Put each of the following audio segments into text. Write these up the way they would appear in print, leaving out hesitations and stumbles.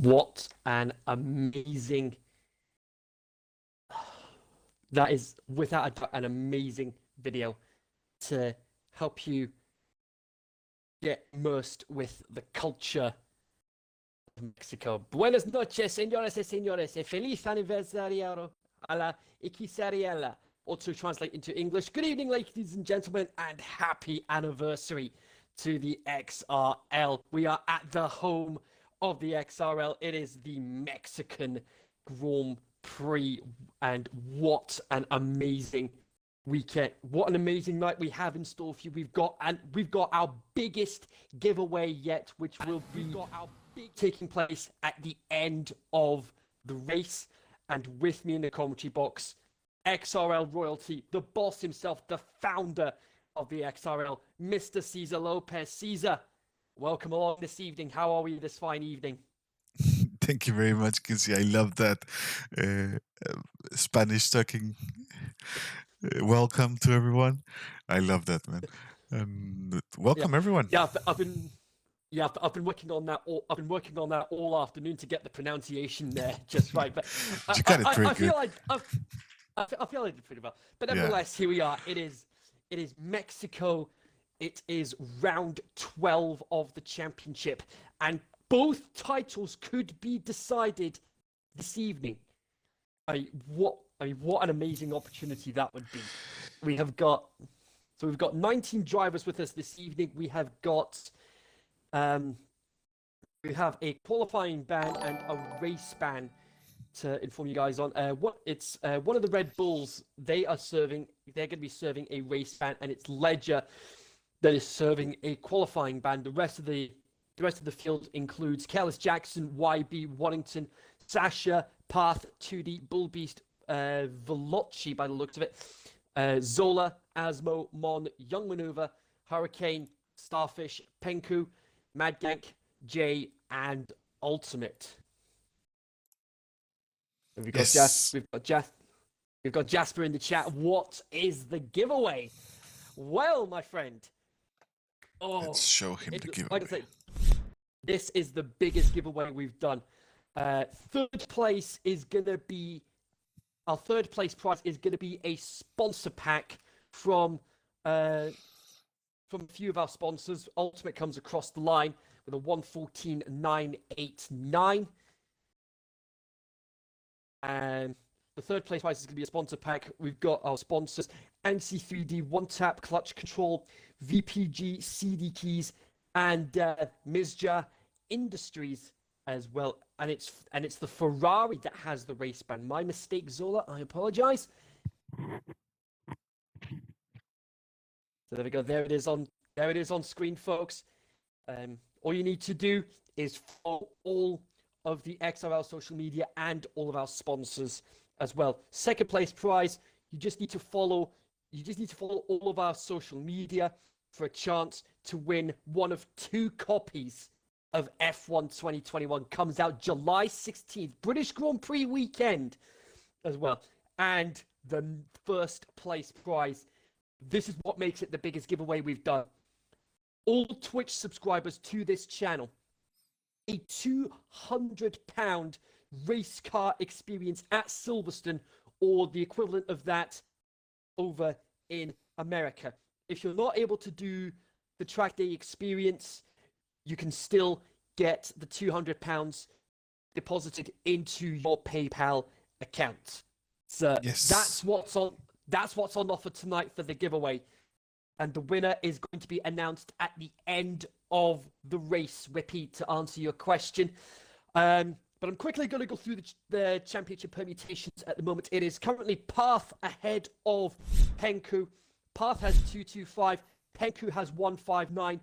What an amazing, that is without a doubt an amazing video to help you get immersed with the culture of Mexico. Buenas noches, señoras y señores, y feliz aniversario a la Xeriela. Or to translate into English, good evening, ladies and gentlemen, and happy anniversary to the XRL. We are at the home of the XRL. It is the Mexican Grand Prix, and what an amazing weekend! What an amazing night we have in store for you. We've got our biggest giveaway yet, which will be taking place at the end of the race. And with me in the commentary box, XRL royalty, the boss himself, the founder of the XRL, Mr. Cesar Lopez. Cesar, welcome along this evening. How are we this fine evening? Thank you very much, Kizzy. I love that Spanish talking. Welcome to everyone. I love that, man. And welcome everyone. Yeah, I've been working on that. I've been working on that all afternoon to get the pronunciation there just right. But You got it pretty I good. feel like I feel I did pretty well. But nevertheless, here we are. It is Mexico. It is round 12 of the championship, and both titles could be decided this evening. What an amazing opportunity that would be. We've got 19 drivers with us this evening. We have a qualifying ban and a race ban to inform you guys on. One of the Red Bulls. They're going to be serving a race ban, and it's Ledger that is serving a qualifying ban. The rest of the field includes Kellis Jackson, YB, Waddington, Sasha, Path, 2D, Bullbeast, Veloci by the looks of it, Zola, Asmo, Mon, Young Maneuver, Hurricane, Starfish, Penku, Mad Gank, Jay, and Ultimate. We've got Jasper in the chat. What is the giveaway? Well, my friend, let's show him the giveaway. Like I say, this is the biggest giveaway we've done. Third place prize is gonna be a sponsor pack from a few of our sponsors. Ultimate comes across the line with a 114,989. And the third place prize is going to be a sponsor pack. We've got our sponsors: NC3D, One Tap, Clutch Control, VPG, CD Keys, and Mizja Industries as well. And it's the Ferrari that has the race ban. My mistake, Zola. I apologize. So there we go. There it is on screen, folks. All you need to do is follow all of the XRL social media and all of our sponsors as well. Second place prize, you just need to follow all of our social media for a chance to win one of 2 copies of F1 2021. Comes out July 16th, British Grand Prix weekend as well. And the first place prize, this is what makes it the biggest giveaway we've done. All Twitch subscribers to this channel, a £200 race car experience at Silverstone, or the equivalent of that over in America. If you're not able to do the track day experience, you can still get the £200 deposited into your PayPal account. So yes, that's what's on offer tonight for the giveaway. And the winner is going to be announced at the end of the race, Whippy, to answer your question. But I'm quickly going to go through the championship permutations at the moment. It is currently Path ahead of Penku. Path has 225. Penku has 159.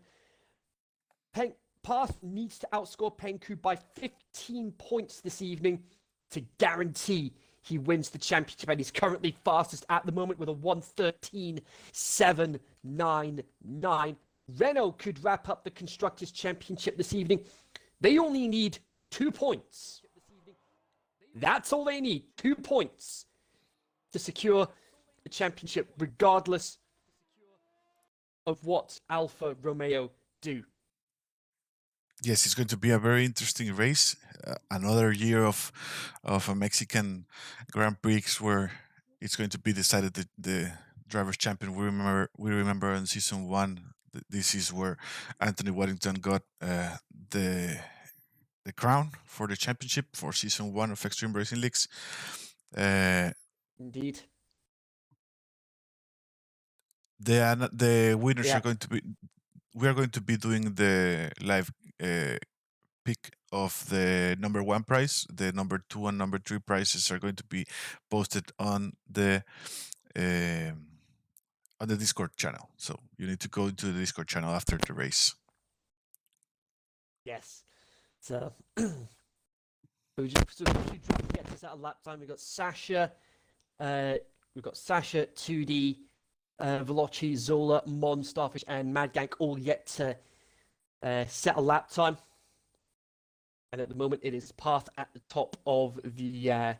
Path needs to outscore Penku by 15 points this evening to guarantee he wins the championship, and he's currently fastest at the moment with a 1:13.799. Renault could wrap up the Constructors' Championship this evening. They only need 2 points. That's all they need, 2 points to secure the championship, regardless of what Alfa Romeo do. Yes, it's going to be a very interesting race. Another year of a Mexican Grand Prix where it's going to be decided the drivers' champion. We remember in season one. This is where Anthony Waddington got the crown for the championship for season one of Extreme Racing Leagues. Indeed. The winners Yeah. are going to be. We are going to be doing the live pick of the number one prize. The number two and number three prizes are going to be posted um, on the Discord channel. So you need to go into the Discord channel after the race. Yes. So, we just trying to get this out of lap time. We've got Sasha, 2D, Veloci, Zola, Mon, Starfish, and Mad Gank all yet to set a lap time. And at the moment, it is Path at the top of the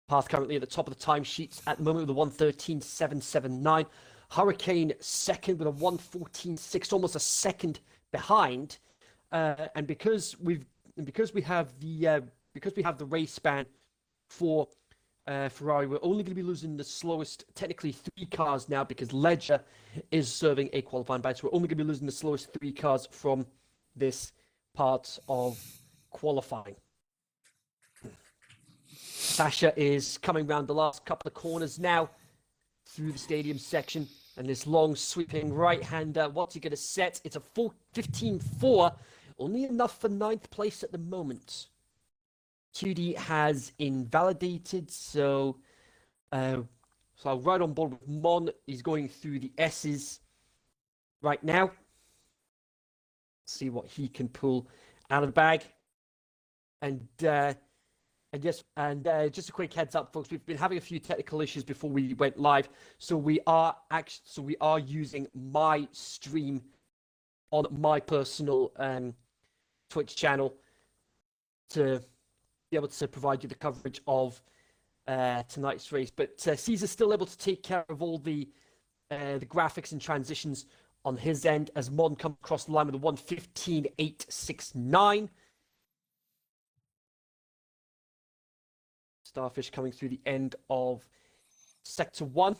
Path currently at the top of the timesheets at the moment with a 1:13.779. Hurricane second with a 1:14.6, almost a second behind. And because we have the race span for Ferrari, we're only going to be losing the slowest, technically 3 cars now because Ledger is serving a qualifying badge. So we're only going to be losing the slowest 3 cars from this part of qualifying. Sasha is coming round the last couple of corners now through the stadium section. And this long sweeping right-hander, what's he going to set? It's a full 15.4, only enough for 9th place at the moment. 2D has invalidated, so I'm right on board with Mon. He's going through the S's right now. See what he can pull out of the bag. And just a quick heads up, folks. We've been having a few technical issues before we went live, so we are using my stream on my personal Twitch channel to be able to provide you the coverage of tonight's race. But Caesar's still able to take care of all the graphics and transitions on his end as Mon comes across the line with a 1:15.869. Starfish coming through the end of Sector 1.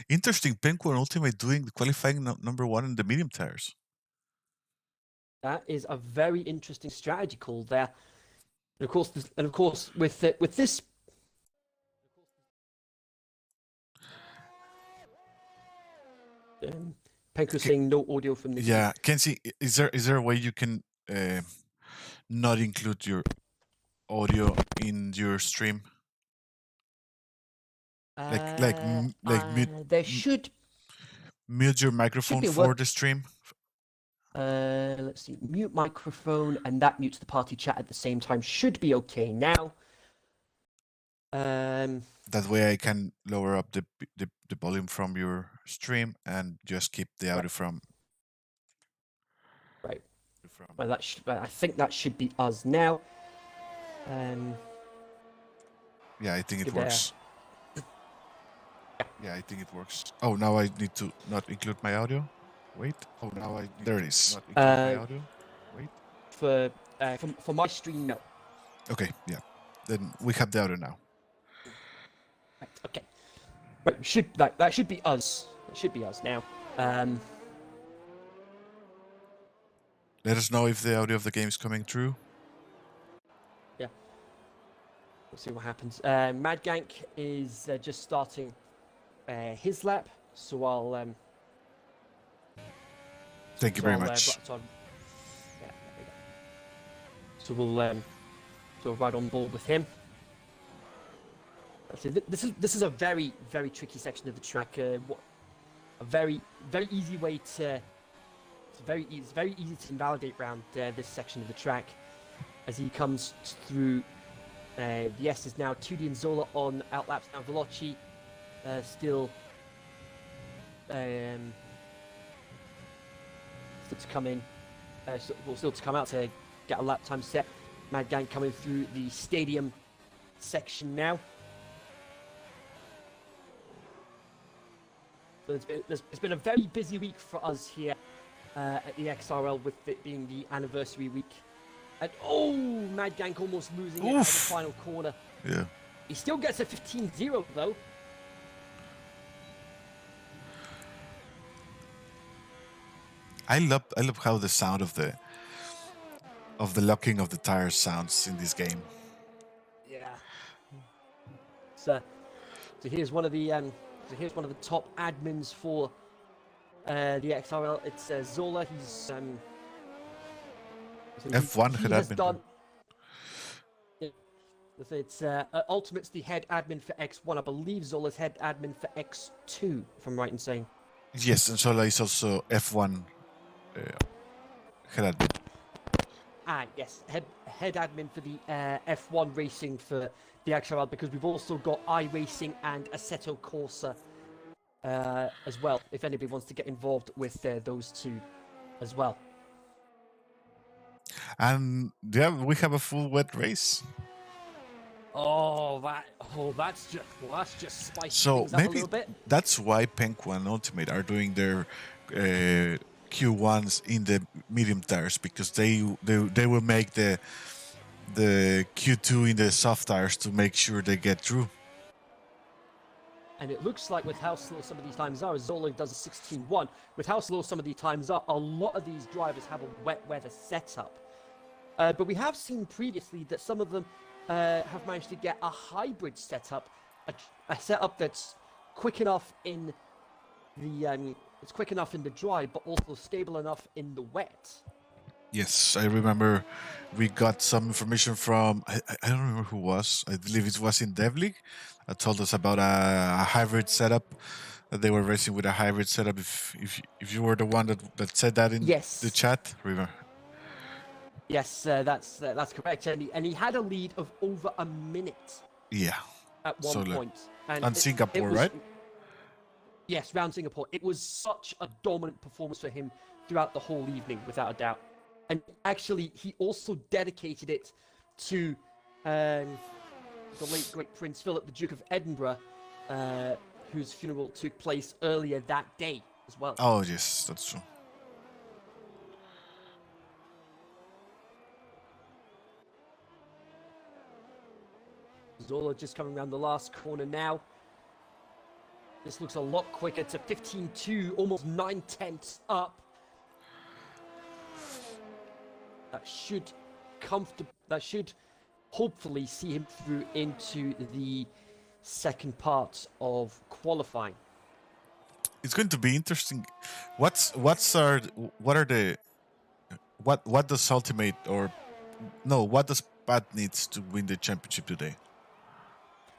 Interesting, Penguin Ultimate doing the qualifying number one in the medium tires. That is a very interesting strategy call there. And of course, with this. Penko saying no audio from the Yeah, Kenzie, is there a way you can not include your audio in your stream? There should mute your microphone for the stream. Let's see, mute microphone, and that mutes the party chat at the same time. Should be okay now. That way I can lower up the volume from your stream and just keep the audio from. Right. Well, I think that should be us now. Yeah, I think it works. Yeah, I think it works. Oh, now I need to not include my audio. Wait. Oh, now there it is. Not include my audio. Wait. For my stream, no. Okay, yeah. Then we have the audio now. Right, okay. Right, that should be us. It should be us now. Let us know if the audio of the game is coming through. Yeah. We'll see what happens. Mad Gank is just starting his lap, so I'll. Thank you very much. So we'll ride on board with him. So this is a very, very tricky section of the track. A very easy way to. It's very easy to invalidate round this section of the track as he comes through. The S is now 2D and Zola on outlaps. Now Veloci still to come in. Still to come out to get a lap time set. Mad Gang coming through the stadium section now. So it's been a very busy week for us here at the XRL with it being the anniversary week. And oh, Mad Gank almost losing it at the final corner. Yeah. He still gets a 15-0 though. I love how the sound of the locking of the tires sounds in this game. Yeah. So here's one of the top admins for the XRL. It's Zola. He's F1 he head has admin. done. It's Ultimate's the head admin for X1. I believe Zola's head admin for X2, if I'm right in saying. Yes, and Sola is also F1 head admin. Yes, head admin for the F1 racing for the XRL, because we've also got iRacing and Assetto Corsa as well, if anybody wants to get involved with those two as well. And yeah, we have a full wet race. That's just spicing So things up a maybe little bit. that's why Penco and Ultimate are doing their Q1s in the medium tires, because they will make the Q2 in the soft tires to make sure they get through. And it looks like with how slow some of these times are, Zola does a 16-1. With how slow some of these times are, a lot of these drivers have a wet weather setup. But we have seen previously that some of them have managed to get a hybrid setup, a setup that's quick enough in the dry, but also stable enough in the wet. Yes, I remember we got some information from, I don't remember who was. I believe it was in Dev League that told us about a hybrid setup, that they were racing with a hybrid setup. If you were the one that said that in the chat, remember? Yes, that's correct. And he had a lead of over a minute. Yeah. At one point. And Singapore, right? Yes, round Singapore. It was such a dominant performance for him throughout the whole evening, without a doubt. And actually, he also dedicated it to the late great Prince Philip, the Duke of Edinburgh, whose funeral took place earlier that day as well. Oh, yes, that's true. Zola just coming around the last corner now. This looks a lot quicker to 15-2, almost 9/10 up. That should hopefully see him through into the second part of qualifying. It's going to be interesting. What does Ultimate what does Pat needs to win the championship today?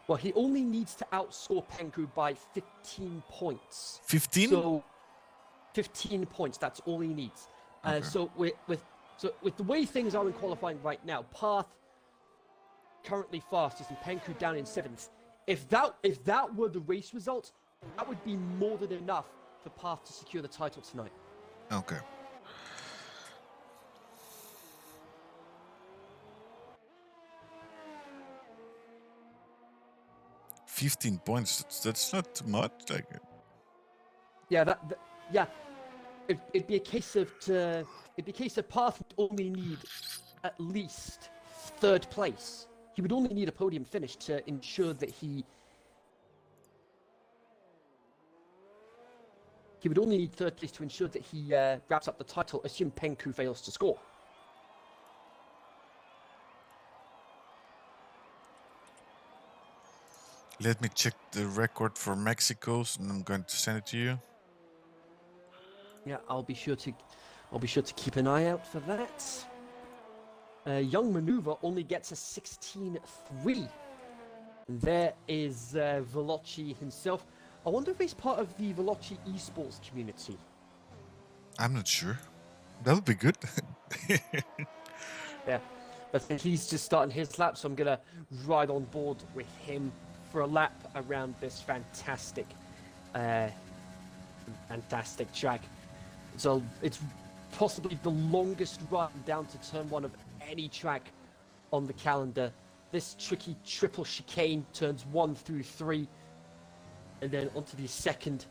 Well, he only needs to outscore Penku by 15 points. 15? So 15 points, that's all he needs. Okay. So with the way things are in qualifying right now, Path currently fastest and Penku down in 7th. If that were the race result, that would be more than enough for Path to secure the title tonight. Okay. $15 points. That's not too much. Yeah, It'd be a case of Path would only need at least 3rd place. He would only need a podium finish to ensure that he would only need 3rd place to ensure that he wraps up the title, assuming Penku fails to score. Let me check the record for Mexico, and I'm going to send it to you. Yeah, I'll be sure to keep an eye out for that. Young Maneuver only gets a 16-3. And there is Veloci himself. I wonder if he's part of the Veloci esports community. I'm not sure. That would be good. Yeah, but he's just starting his lap, so I'm gonna ride on board with him for a lap around this fantastic track. So it's possibly the longest run down to turn 1 of any track on the calendar. This tricky triple chicane, turns 1 through 3, and then onto the second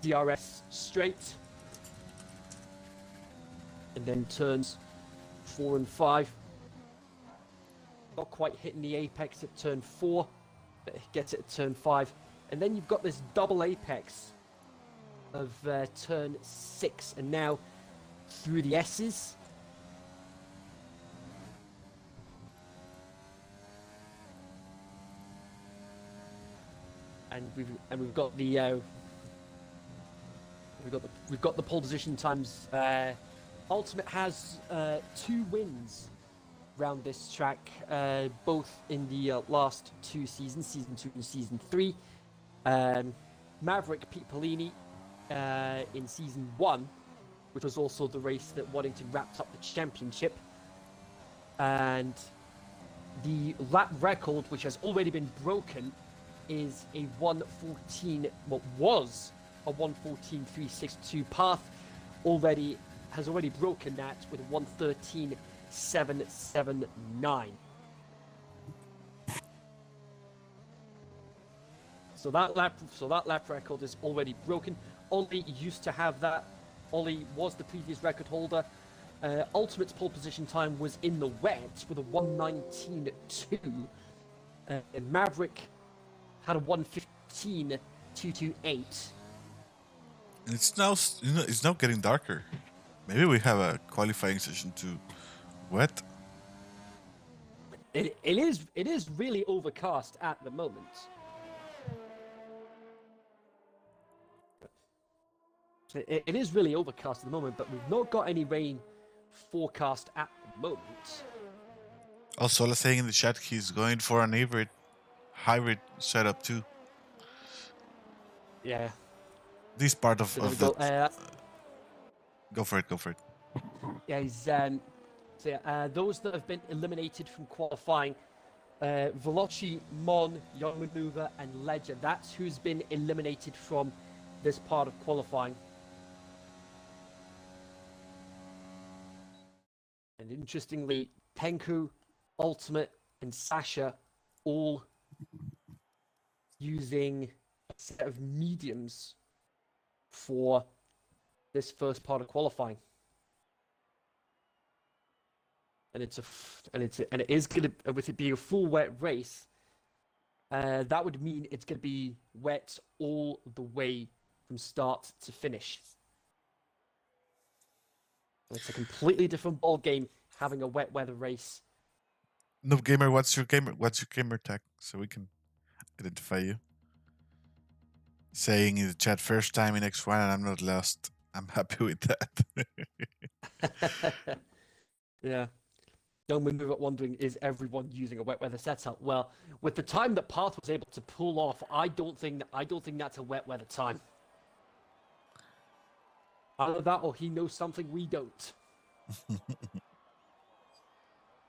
DRS straight. And then turns 4 and 5. Not quite hitting the apex at turn 4, but gets it at turn 5. And then you've got this double apex of turn 6. And now through the S's. And we've got the we've got the pole position times. Ultimate has 2 wins round this track, both in the last 2 seasons, season 2 and season 3. Maverick Pete Polini in season 1, which was also the race that Waddington wrapped up the championship, and the lap record, which has already been broken, is a 1:14. What was a 1:14.362 path has already broken that with a 1:13.779. So that lap record is already broken. Ollie used to have that. Ollie was the previous record holder. Ultimate's pole position time was in the wet with a 1:19.2. And Maverick had a 1:15.228. And it's now getting darker. Maybe we have a qualifying session to wet. It is really overcast at the moment. It is really overcast at the moment, but we've not got any rain forecast at the moment. Also, let's saying in the chat he's going for an hybrid setup too. Yeah. This part of Go, go for it. Yeah, those that have been eliminated from qualifying, Veloci, Mon, Young Maneuver, and Ledger. That's who's been eliminated from this part of qualifying. And interestingly, Penku, Ultimate, and Sasha all using a set of mediums for this first part of qualifying. And it is going to, with it being a full wet race, that would mean it's going to be wet all the way from start to finish. It's a completely different ball game having a wet weather race. No gamer, what's your gamer tag so we can identify you? Saying in the chat first time in X1 and I'm not lost. I'm happy with that. Yeah. Young Maneuver wondering, is everyone using a wet weather setup? Well, with the time that Path was able to pull off, I don't think that's a wet weather time. Either that or he knows something we don't.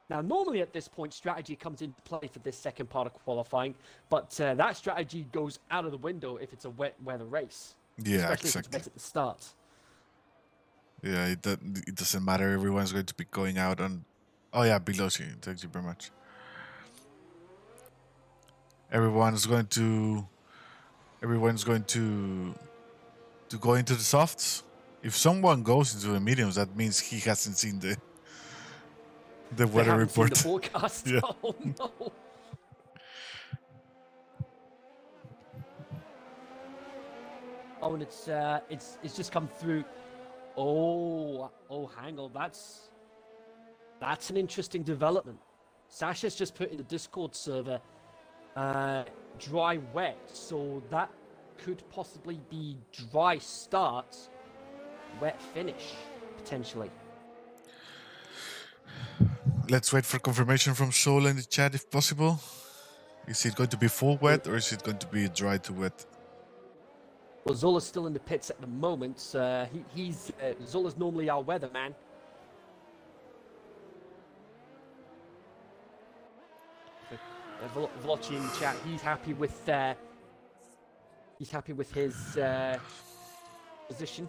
Now, normally at this point, strategy comes into play for this second part of qualifying, but that strategy goes out of the window if it's a wet weather race. Yeah, especially if it's wet at the start. Yeah, it doesn't matter. Everyone's going to be going out on... Oh yeah, Belosi. Thank you very much. Everyone's going to go into the softs. If someone goes into the mediums, that means he hasn't seen the weather report. Seen the forecast. Yeah. Oh no. Oh, and it's just come through. Oh, hang on. That's an interesting development. Sasha's just put in the Discord server dry wet, so that could possibly be dry start, wet finish, potentially. Let's wait for confirmation from Soul in the chat if possible. Is it going to be full wet or is it going to be dry to wet? Well, Zola's still in the pits at the moment. Zola's normally our weatherman. Veloci in the chat. He's happy with his position.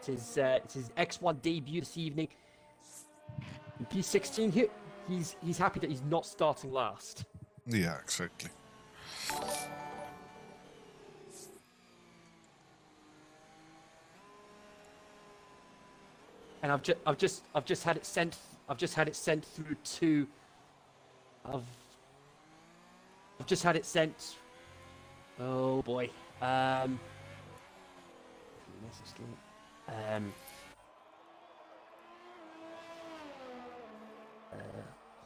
It's his X1 debut this evening. In P16 here, he's happy that he's not starting last. Yeah, exactly. and I've just had it sent. I've just had it sent through to. I've just had it sent. Oh boy. Message link.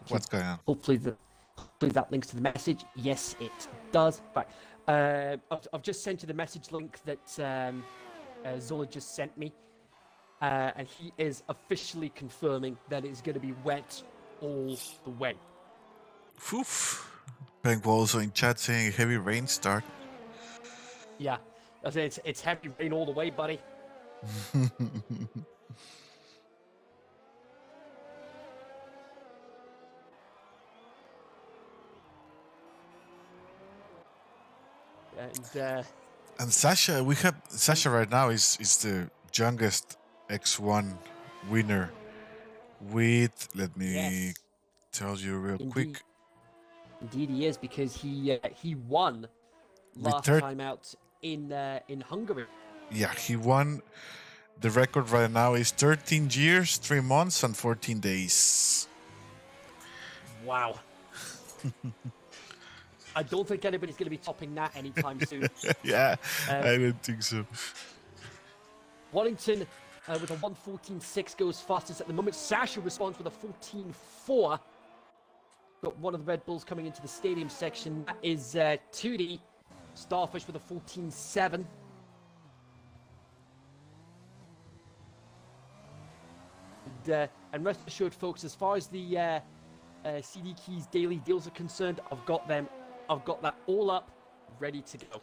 What's going on? Hopefully that links to the message. Yes, it does. Right. I've just sent you the message link that Zola just sent me, and he is officially confirming that it's going to be wet all the way. Oof. Penguin also in chat saying heavy rain start. Yeah, it's heavy rain all the way, buddy. And Sasha, we have Sasha right now is the youngest X1 winner with, let me tell you real quick. Indeed he is, because he won last time out in Hungary. Yeah, he won. The record right now is 13 years, 3 months, and 14 days. Wow. I don't think anybody's going to be topping that anytime soon. Yeah, I don't think so. Waddington with a 1:14.6 goes fastest at the moment. Sasha responds with a 14.4. Got one of the Red Bulls coming into the stadium section. That is Tootie. Starfish with a 14.7. And rest assured, folks, as far as the CD Keys daily deals are concerned, I've got that all up, ready to go.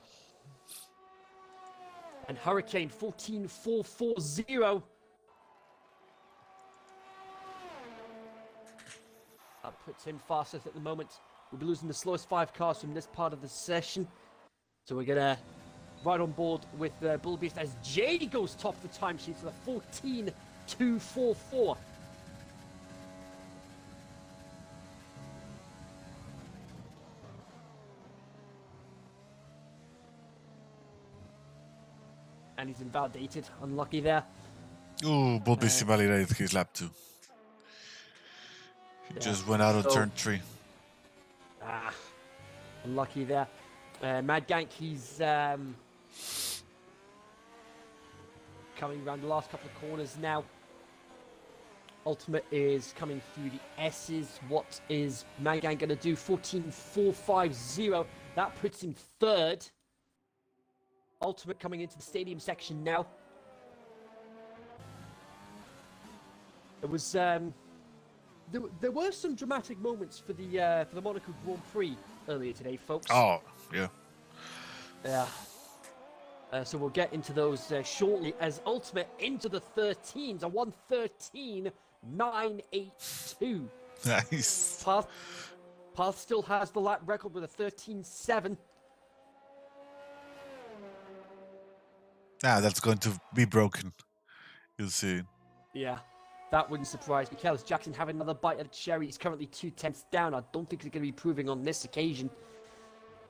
And Hurricane 14.440. That puts him fastest at the moment. We'll be losing the slowest 5 cars from this part of the session. So we're going to ride on board with Bull Beast as Jay goes top of the timesheet for the 14.244. And he's invalidated. Unlucky there. Oh, Bull Beast invalidated his lap too. He just went out on turn 3. Unlucky there. Mad Gank, he's coming around the last couple of corners now. Ultimate is coming through the S's. What is Mad Gank going to do? 14.450. That puts him third. Ultimate coming into the stadium section now. It was there were some dramatic moments for the Monaco Grand Prix earlier today, folks. Oh, yeah. Yeah. So we'll get into those shortly as Ultimate into the 13s, a 1:13.982. Nice. Path still has the lap record with a 13.7. That's going to be broken. You'll see. Yeah, that wouldn't surprise me. Kellis Jackson having another bite at the cherry. He's currently 2/10 down. I don't think he's going to be proving on this occasion.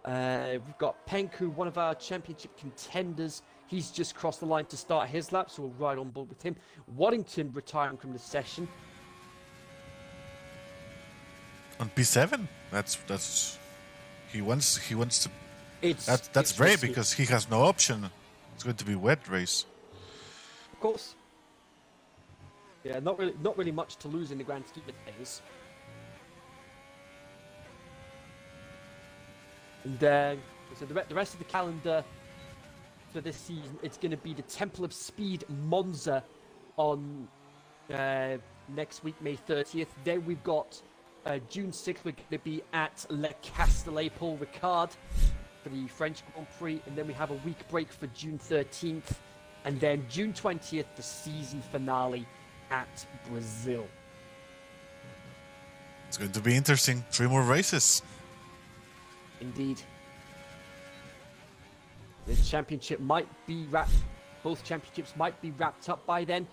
We've got Penku, one of our championship contenders. He's just crossed the line to start his lap, so we'll ride on board with him. Waddington retiring from the session. On P7? That's he wants to. That's it's great risky. because he has no option. It's going to be wet race. Of course. Yeah, not really much to lose in the grand scheme of things. And so the rest of the calendar for this season, it's going to be the Temple of Speed Monza on next week, May 30th. Then we've got June 6th, we're going to be at Le Castellet Paul Ricard for the French Grand Prix, and then we have a week break for June 13th, and then June 20th, the season finale at Brazil. It's going to be interesting. 3 more races. Indeed. The championship might be both championships might be wrapped up by then,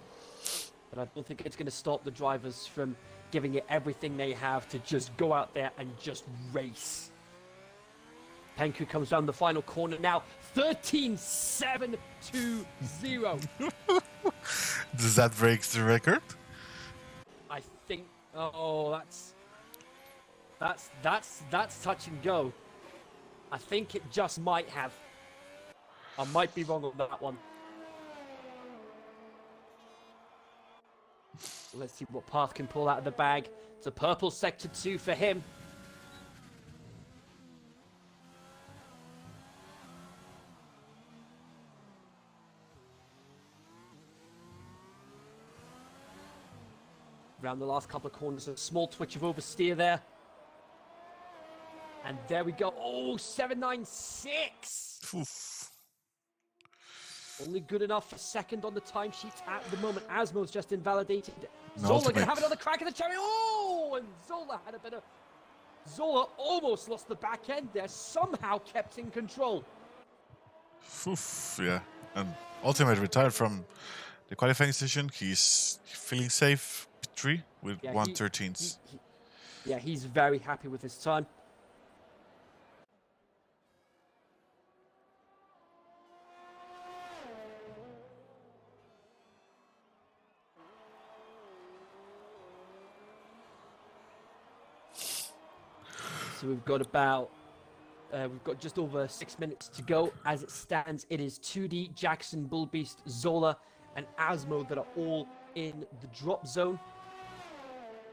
but I don't think it's going to stop the drivers from giving it everything they have to just go out there and just race. Penku comes down the final corner now. 13.720. Does that break the record? I think. Oh, that's touch and go. I think it just might have. I might be wrong on that one. Let's see what Path can pull out of the bag. It's a purple sector 2 for him. Around the last couple of corners, a small twitch of oversteer there. And there we go. Oh, 796. Oof. Only good enough for second on the timesheets at the moment. Asmo's just invalidated. No Zola gonna ultimate. have another crack at the cherry. Oh, and Zola had a bit of. Zola almost lost the back end there. Somehow kept in control. Oof, yeah. And Ultimate retired from the qualifying session. He's feeling safe. P3 with Yeah, 113s. Yeah, he's very happy with his time. So we've got just over 6 minutes to go. As it stands, it is 2D, Jackson, Bullbeast, Zola, and Asmo that are all in the drop zone.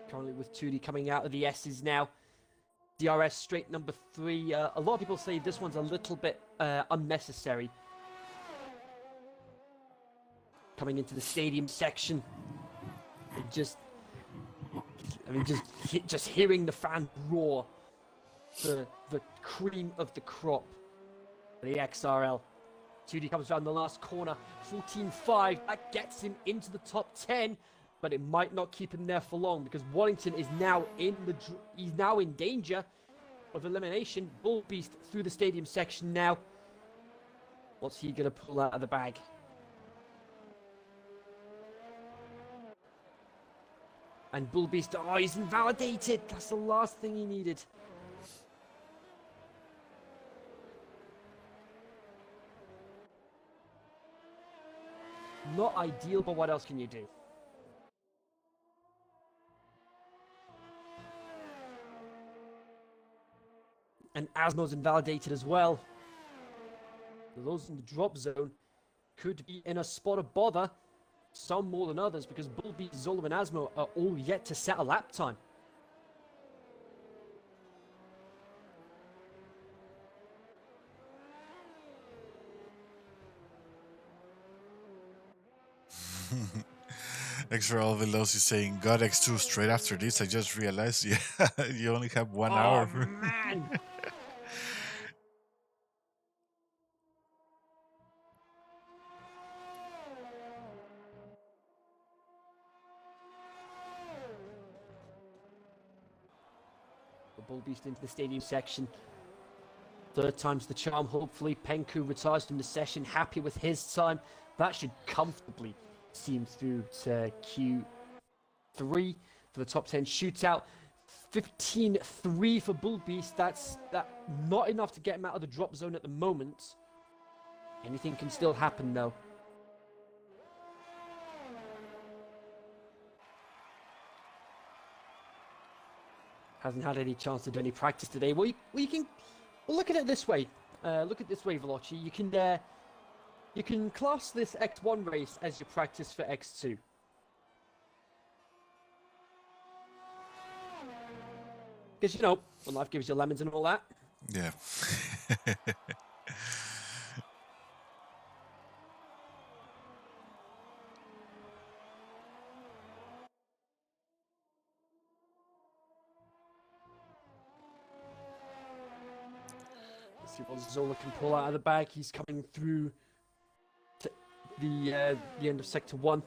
Currently with 2D coming out of the S's now. DRS straight number 3. A lot of people say this one's a little bit unnecessary. Coming into the stadium section. Just hearing the fan roar. The cream of the crop. The XRL. 2D comes around the last corner. 14.5. That gets him into the top 10. But it might not keep him there for long because Wallington is now he's now in danger of elimination. Bullbeast through the stadium section now. What's he gonna pull out of the bag? And Bullbeast, oh, he's invalidated. That's the last thing he needed. Not ideal, but what else can you do? And Asmo's invalidated as well. Those in the drop zone could be in a spot of bother, some more than others, because Bullbeast, Zola, and Asmo are all yet to set a lap time. XRL Veloci saying, "God X2 straight after this. I just realized, yeah, you only have 1 hour." Oh, man! The Bullbeast into the stadium section. Third time's the charm, hopefully. Penku retires from the session, happy with his time. That should comfortably see him through to Q3 for the top 10 shootout. 15.3 for Bullbeast. That's not enough to get him out of the drop zone at the moment. Anything can still happen, though. Hasn't had any chance to do any practice today. Well, look at it this way. Look at it this way, Veloci. You can class this X1 race as your practice for X2. Because, when life gives you lemons and all that. Yeah. Let's see what Zola can pull out of the bag. He's coming through to the end of Sector 1.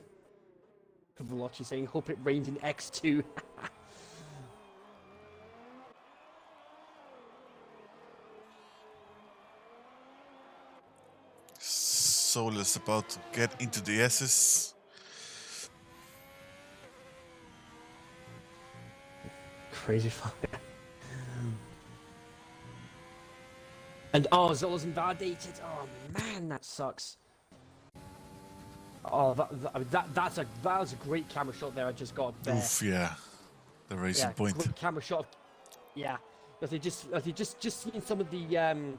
Veloci saying, hope it rains in X2. Soul is about to get into the S's. Crazy fun. And Zola's invalidated. Oh man, that sucks. Oh, I mean, that was a great camera shot there. I just got there. Oof, yeah. The racing Yeah, point. great camera shot. Yeah, because they just seen some of the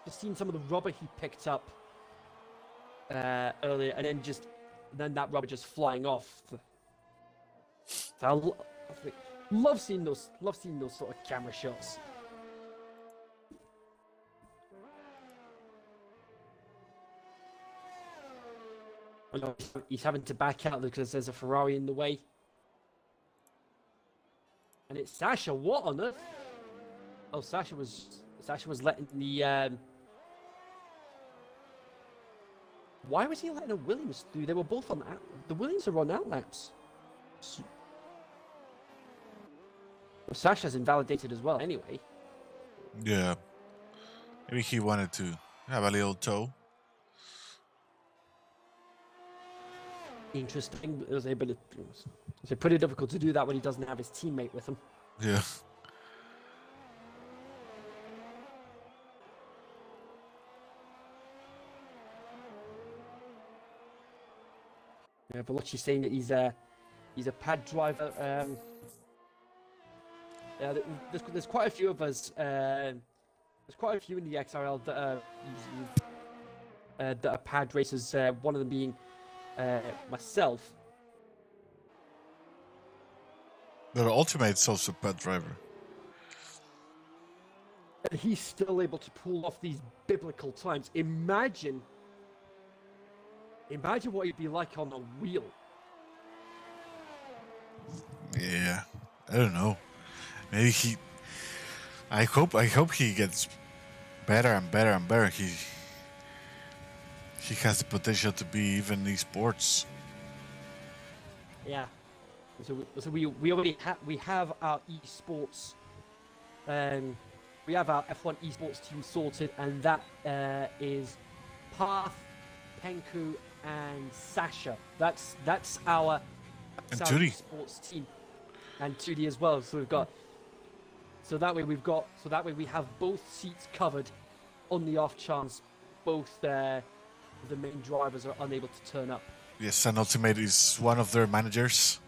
just seen some of the rubber he picked up earlier, and then that rubber just flying off. So love seeing those sort of camera shots. I know he's having to back out because there's a Ferrari in the way. And it's Sasha. What on earth? Oh, Sasha was letting the. Why was he letting a Williams through? They were both on the Williams are on outlaps. Well, Sasha's invalidated as well. Anyway. Yeah. Maybe he wanted to have a little tow. Interesting. It's pretty difficult to do that when he doesn't have his teammate with him. Yeah. Yeah, but she's saying that he's a pad driver. Yeah, there's quite a few of us. There's quite a few in the XRL that are that are pad racers. One of them being myself. But Ultimate's also a pad driver. And he's still able to pull off these biblical times. Imagine what he'd be like on a wheel. Yeah. I don't know. Maybe he. I hope he gets better and better and better. He has the potential to be even esports. Yeah. So we already have our esports. We have our F1 esports team sorted, and that is Path, Penku, and Sasha. That's our Turi. esports team, and Turi as well. So we've got. So that way we have both seats covered, on the off chance both the main drivers are unable to turn up. Yes, and Ultimate is one of their managers.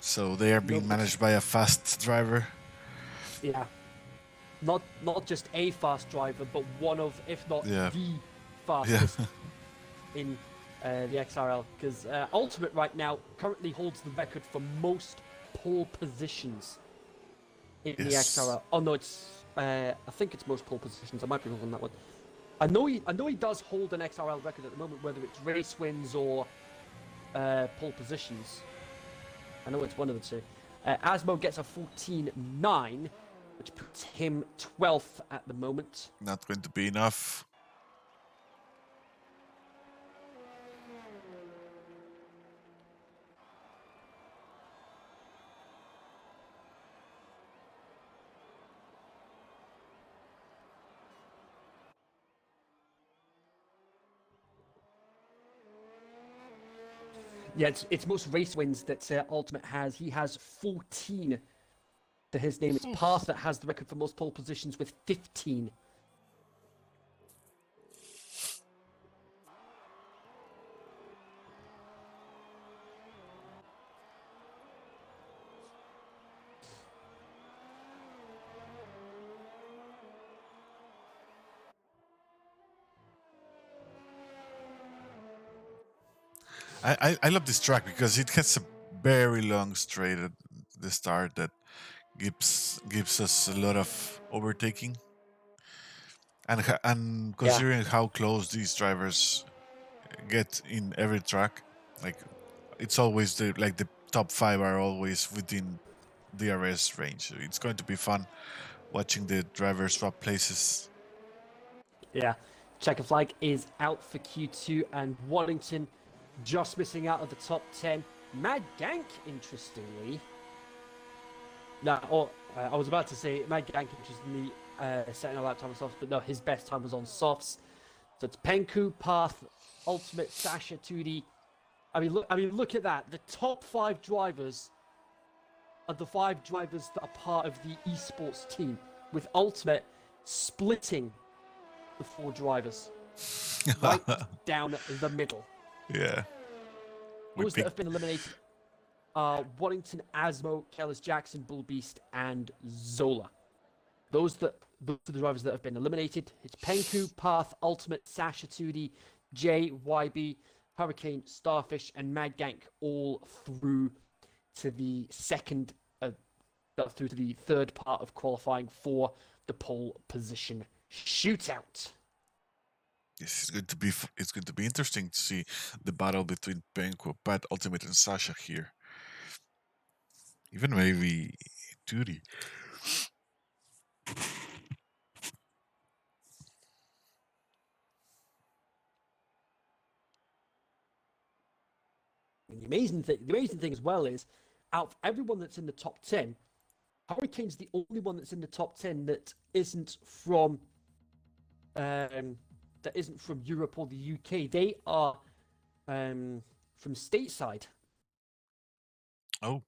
So they are being managed by a fast driver. Yeah. Not just a fast driver, but one of, if not the fastest in the XRL. Because Ultimate right now currently holds the record for most pole positions in the XRL. Oh no, it's I think it's most pole positions. I might be wrong on that one. I know he does hold an XRL record at the moment, whether it's race wins or pole positions. I know it's one of the two. Asmo gets a 14.9, which puts him 12th at the moment. Not going to be enough. Yeah, it's most race wins that Ultimate has. He has 14 to his name. It's Path that has the record for most pole positions with 15. I love this track because it has a very long straight at the start that gives us a lot of overtaking. And considering how close these drivers get in every track, like it's always the top 5 are always within DRS range. So it's going to be fun watching the drivers swap places. Yeah, Checker Flag is out for Q2, and Waddington just missing out of the top 10. Mad Gank, interestingly. I was about to say Mad Gank, interestingly, setting a lap time on softs, but no, his best time was on softs. So it's Penku, Path, Ultimate, Sasha, 2D. I mean, look at that. The top 5 drivers are the 5 drivers that are part of the esports team, with Ultimate splitting the 4 drivers. right down the middle. Yeah. We Those that have picked. been eliminated are Waddington, Asmo, Kellis Jackson, Bull Beast, and Zola. Those are the drivers that have been eliminated. It's Penku, Path, Ultimate, Sasha 2D, J, YB, Hurricane, Starfish, and Mad Gank all through to the third part of qualifying for the pole position shootout. This is going to be. It's going to be interesting to see the battle between Penko, Pat, Ultimate, and Sasha here. Even maybe Turi. And the amazing thing as well is, out of everyone that's in the top 10, Hurricane's the only one that's in the top 10 that isn't from Europe or the UK. They are from stateside. Oh,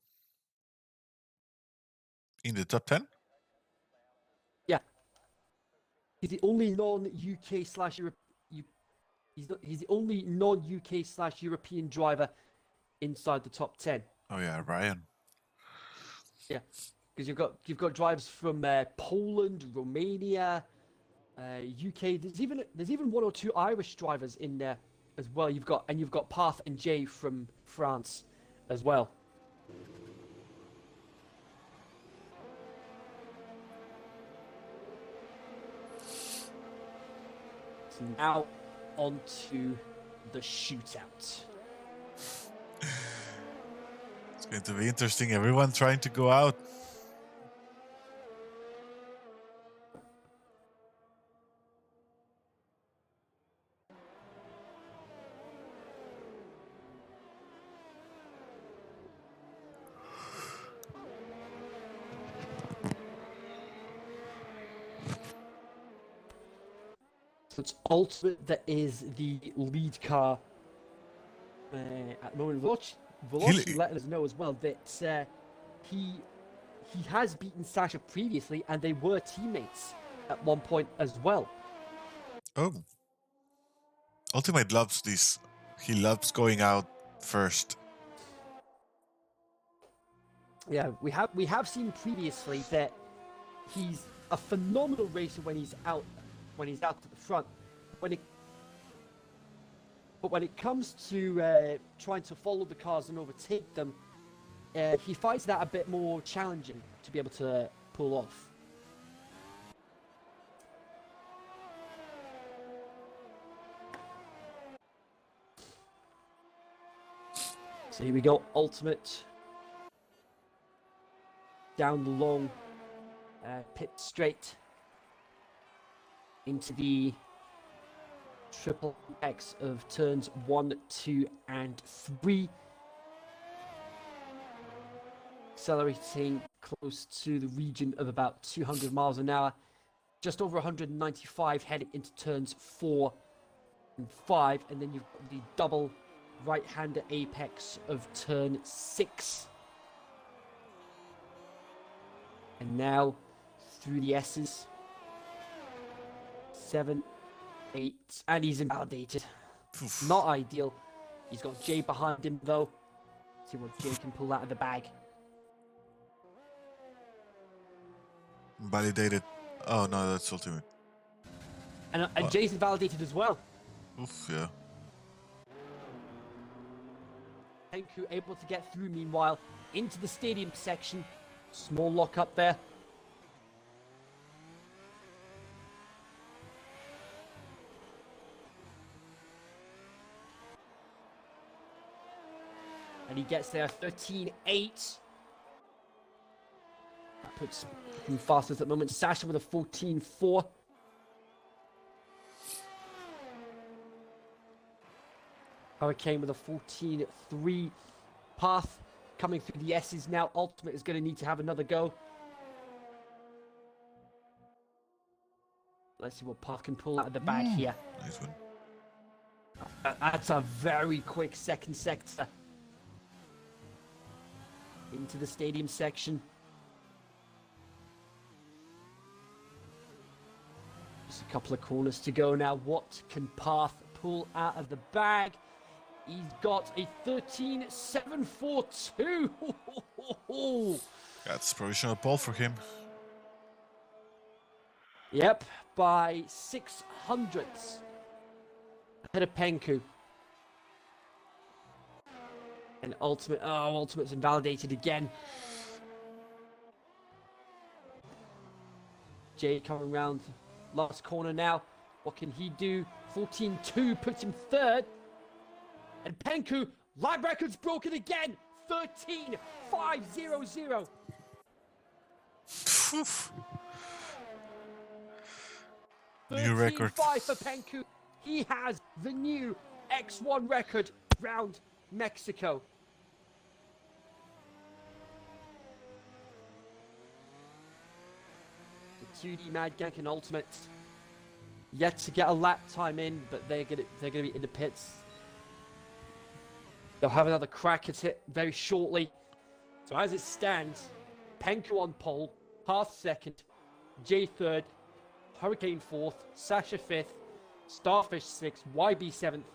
in the top 10? Yeah, he's the only non-UK slash Europe. He's the only non-UK slash European driver inside the top 10. Oh yeah, Ryan. Yeah, because you've got drivers from Poland, Romania, UK. There's even one or two Irish drivers in there as well. You've got Path and Jay from France as well. So now on to the shootout. It's going to be interesting. Everyone trying to go out. So it's Ultimate that is the lead car at the moment. Veloci letting us know as well that he has beaten Sasha previously, and they were teammates at one point as well. Oh. Ultimate loves this. He loves going out first. Yeah, we have seen previously that he's a phenomenal racer when he's out at the front. But when it comes to trying to follow the cars and overtake them, he finds that a bit more challenging to be able to pull off. So here we go, Ultimate down the long pit straight into the triple X of turns 1, 2, and 3. Accelerating close to the region of about 200 miles an hour, just over 195 heading into turns 4 and 5, and then you've got the double right-hander apex of turn 6. And now through the S's, 7, 8, and he's invalidated. Oof. Not ideal. He's got Jay behind him though. See what Jay can pull out of the bag. Validated. Oh no, that's Ultimate. And Jay's invalidated as well. Oof, yeah. Penku able to get through meanwhile into the stadium section. Small lock up there. And he gets there 13-8. That puts him fastest at the moment. Sasha with a 14-4. Hurricane with a 14-3. Path coming through the S's now. Ultimate is going to need to have another go. Let's see what Path can pull out of the bag here. Nice one. That's a very quick second sector. Into the stadium section. Just a couple of corners to go now. What can Path pull out of the bag? He's got a 13.742. That's provisional pole for him. Yep, by 600ths ahead of Penku. And Ultimate's invalidated again. Jay coming round last corner now. What can he do? 14.2 puts him third. And Penku, lap record's broken again. 13.500. New record. 13.5 for Penku. He has the new X1 record round Mexico. The 2D Mad Gank and Ultimate yet to get a lap time in, but they're gonna be in the pits. They'll have another crack at it very shortly. So as it stands, Penku on pole, Path second, Jay third, Hurricane fourth, Sasha fifth, Starfish sixth, YB seventh,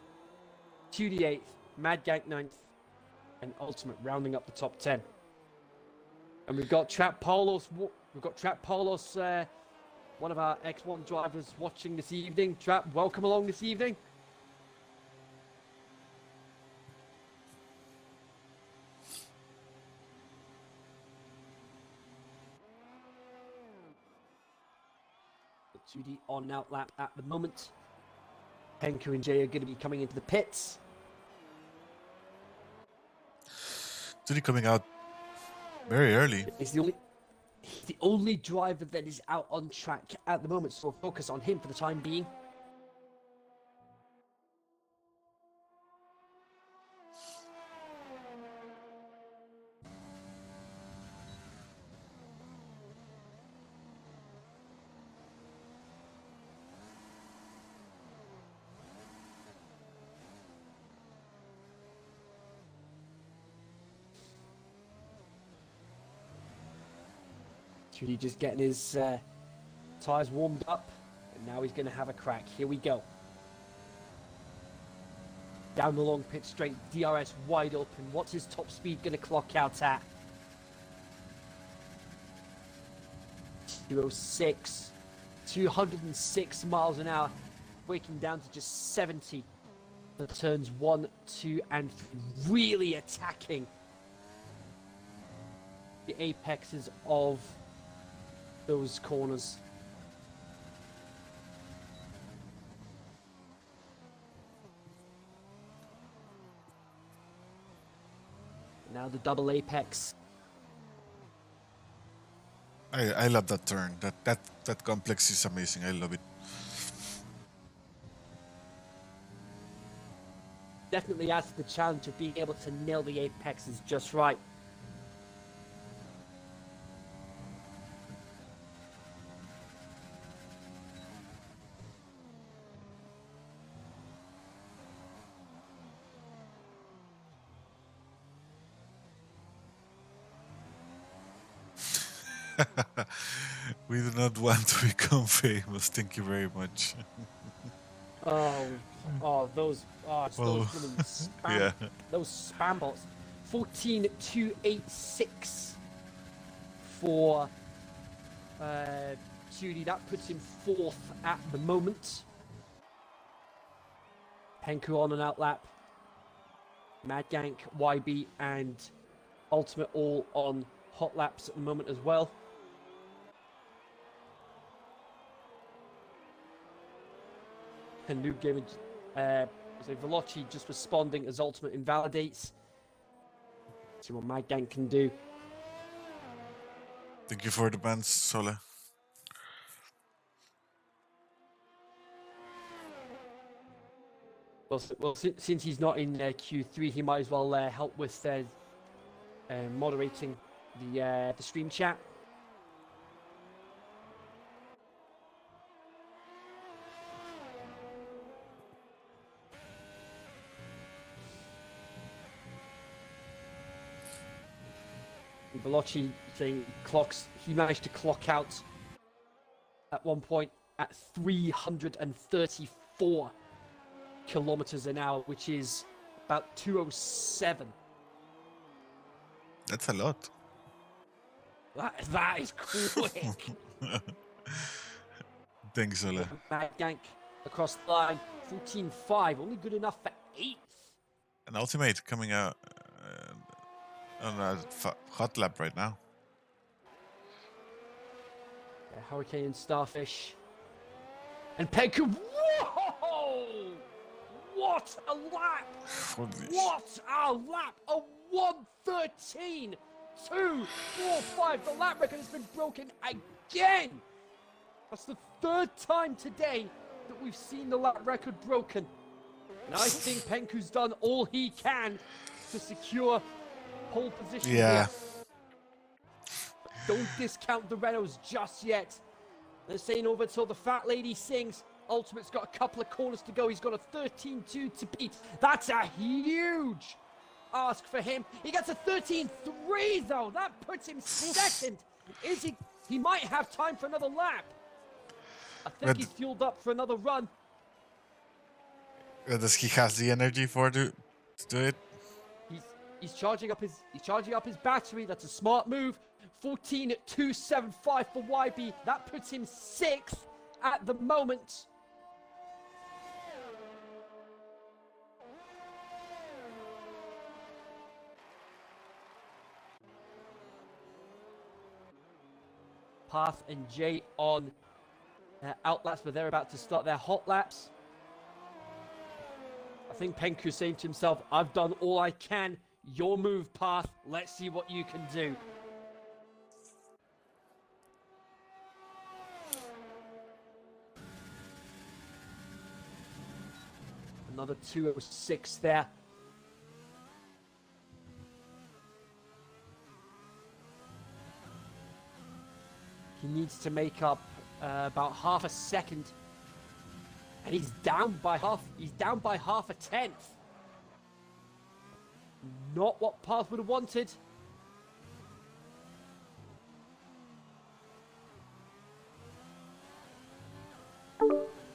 2D eighth, Mad Gank ninth, and Ultimate rounding up the top 10. And we've got Trap Paulos, one of our X1 drivers watching this evening. Trap, welcome along this evening. The 2D on and out lap at the moment. Penku and Jay are going to be coming into the pits. Duty coming out very early. He's the only driver that is out on track at the moment, so we'll focus on him for the time being. Trudy just getting his tyres warmed up, and now he's going to have a crack. Here we go. Down the long pit straight, DRS wide open. What's his top speed going to clock out at? 206. 206 miles an hour, breaking down to just 70 for turns 1, 2, and 3. Really attacking the apexes of those corners. Now the double apex. I love that turn. That complex is amazing. I love it. Definitely adds to the challenge of being able to nail the apexes just right. We do not want to become famous. Thank you very much. Those spam, yeah. Those spam bots. 14.286 for Judy. That puts him fourth at the moment. Penku on an outlap. Mad Gank, YB, and Ultimate all on hot laps at the moment as well. And Noob Gaming, so Veloci just responding as Ultimate invalidates. See what Mad Gank can do. Thank you for the bans, Sole. Well, since he's not in Q3, he might as well help with moderating the stream chat. Veloci saying he managed to clock out at one point at 334 kilometers an hour, which is about 207. That's a lot. That is quick. Thanks, Ola. Mad Gank across the line, 14.5, only good enough for 8th. An ultimate coming out on a hot lap right now. Yeah, Hurricane and Starfish. And Penku. Whoa! What a lap! What a lap! A 1:13.245. The lap record has been broken again. That's the 3rd time today that we've seen the lap record broken. And I think Penku's done all he can to secure pole position here. Don't discount the Renaults just yet. They're saying over till the fat lady sings. Ultimate's got a couple of corners to go. He's got a 13.2 to beat. That's a huge ask for him. He gets a 13.3 though. That puts him 2nd. He might have time for another lap. I think he's fueled up for another run. Does he has the energy for to do it? He's charging up his battery. That's a smart move. 14.275 for YB. That puts him 6th at the moment. Path and Jay on out laps, but they're about to start their hot laps. I think Penku's saying to himself, I've done all I can. Your move, Path. Let's see what you can do. Another 206 there. He needs to make up about half a second. And he's down by half a tenth. Not what Path would have wanted.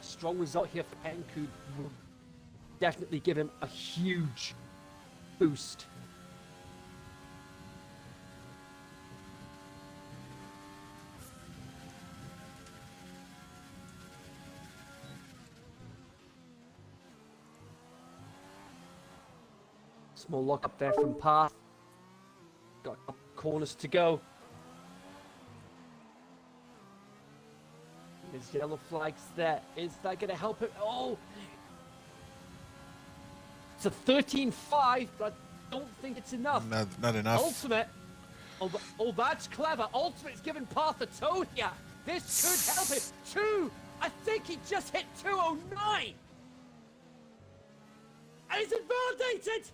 Strong result here for Penku will definitely give him a huge boost. Small lock up there from Path. Got a couple corners to go. There's yellow flags there. Is that going to help him? Oh! It's a 13.5, but I don't think it's enough. Not enough. Ultimate. Oh, that's clever. Ultimate's given Path a toe here. This could help him. I think he just hit 209. And he's invalidated.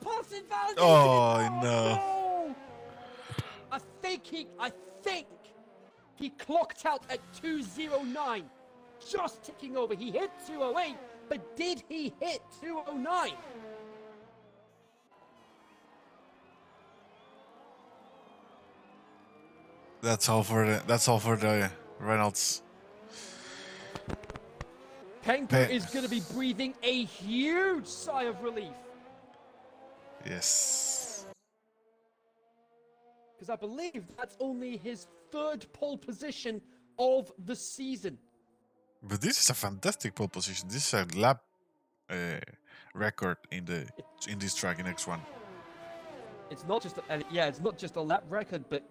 Path's invalidated. Oh, no. I think he clocked out at 209. Just ticking over. He hit 208, but did he hit 209? That's all for the Reynolds. Penku is going to be breathing a huge sigh of relief. Yes. Because I believe that's only his 3rd pole position of the season. But this is a fantastic pole position. This is a lap record in this track in X1. It's not just a lap record, but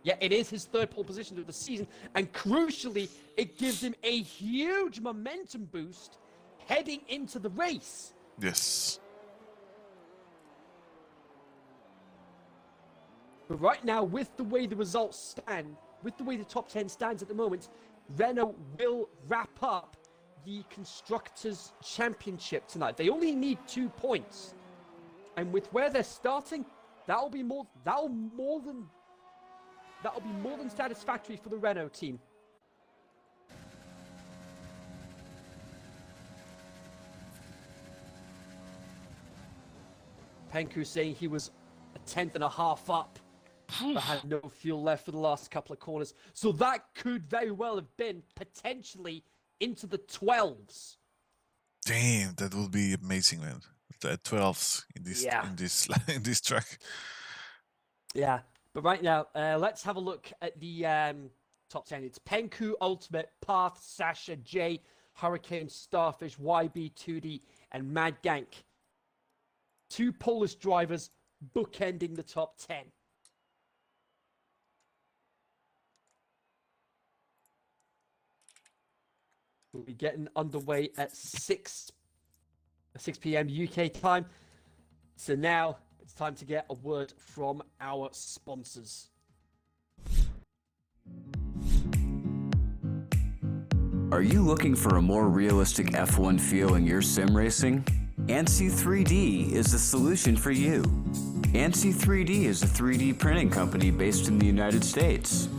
it is his 3rd pole position of the season, and crucially, it gives him a huge momentum boost heading into the race. Yes. But right now, with the way the results stand, with the way the top 10 stands at the moment, Renault will wrap up the Constructors' Championship tonight. They only need 2 points. And with where they're starting, that'll be more than satisfactory for the Renault team. Penku saying he was a 10th and a half up but had no fuel left for the last couple of corners. So that could very well have been potentially into the 12s. Damn, that would be amazing, man. The 12s in this Yeah. in this in this track. Yeah. But right now, let's have a look at the top 10. It's Penku, Ultimate, Path, Sasha, J, Hurricane, Starfish, YB2D, and Mad Gank. 2 Polish drivers bookending the top 10. We'll be getting underway at 6 p.m. UK time. So now it's time to get a word from our sponsors. Are you looking for a more realistic F1 feel in your sim racing? ANSI 3D is the solution for you. ANSI 3D is a 3D printing company based in the United States.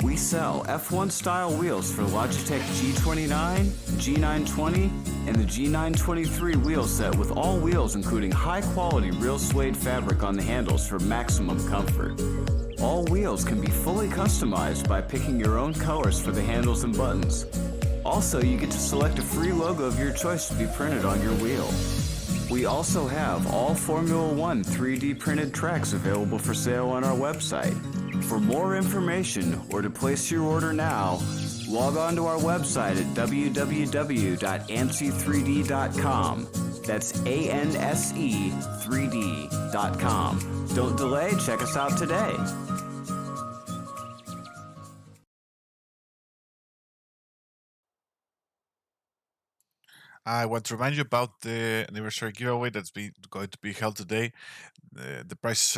We sell F1 style wheels for Logitech G29, G920, and the G923 wheel set with all wheels including high quality real suede fabric on the handles for maximum comfort. All wheels can be fully customized by picking your own colors for the handles and buttons. Also, you get to select a free logo of your choice to be printed on your wheel. We also have all Formula One 3D printed tracks available for sale on our website. For more information or to place your order now, log on to our website at www.ansi3d.com. That's ANSE3D.com. Don't delay, check us out today. I want to remind you about the anniversary giveaway that's going to be held today. The price,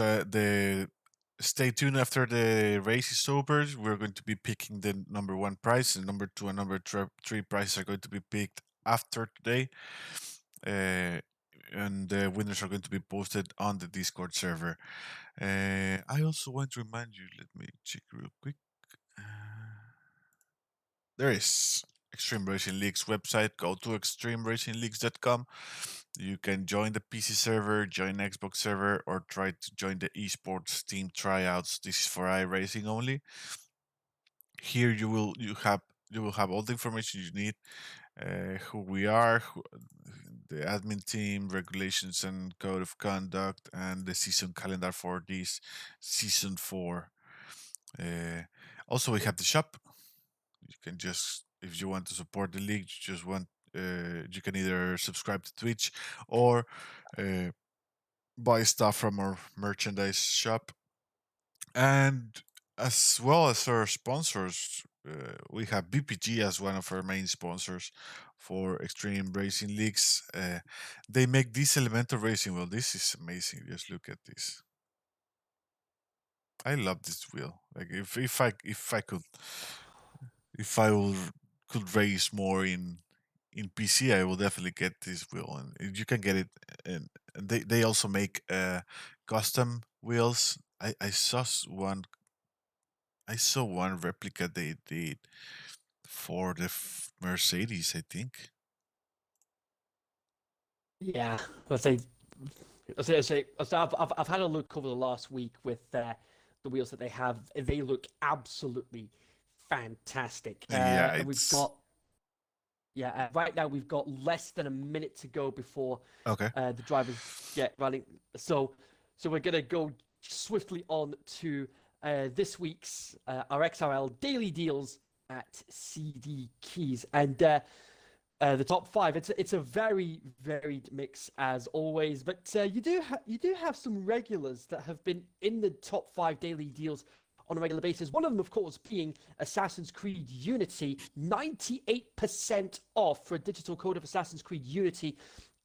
stay tuned after the race is over. We're going to be picking the number 1 prize, and number 2 and number 3 prizes are going to be picked after today. And the winners are going to be posted on the Discord server. I also want to remind you, let me check real quick. There is Extreme Racing League's website. Go to extremeracingligs.com. You can join the PC server, join Xbox server, or try to join the esports team tryouts. This is for iRacing only. Here you will have all the information you need, who we are, the admin team, regulations and code of conduct, and the season calendar for this season 4. Also, we have the shop. You can just, if you want to support the league, you can either subscribe to Twitch or buy stuff from our merchandise shop. And as well as our sponsors, we have BPG as one of our main sponsors for Extreme Racing Leagues. They make this Elemental Racing wheel. This is amazing. Just look at this. I love this wheel. Like if I could race more in PC, I will definitely get this wheel, and you can get it. And they also make custom wheels. I saw one. I saw one replica they did for the Mercedes, I think. Yeah, I've had a look over the last week with the wheels that they have. They look absolutely fantastic. Yeah, And we've it's got right now we've got less than a minute to go before okay. the drivers get running. So we're gonna go swiftly on to this week's our XRL daily deals at CD Keys, and the top 5. It's a very varied mix as always, but you do have some regulars that have been in the top 5 daily deals on a regular basis. One of them, of course, being Assassin's Creed Unity, 98% off for a digital code of Assassin's Creed Unity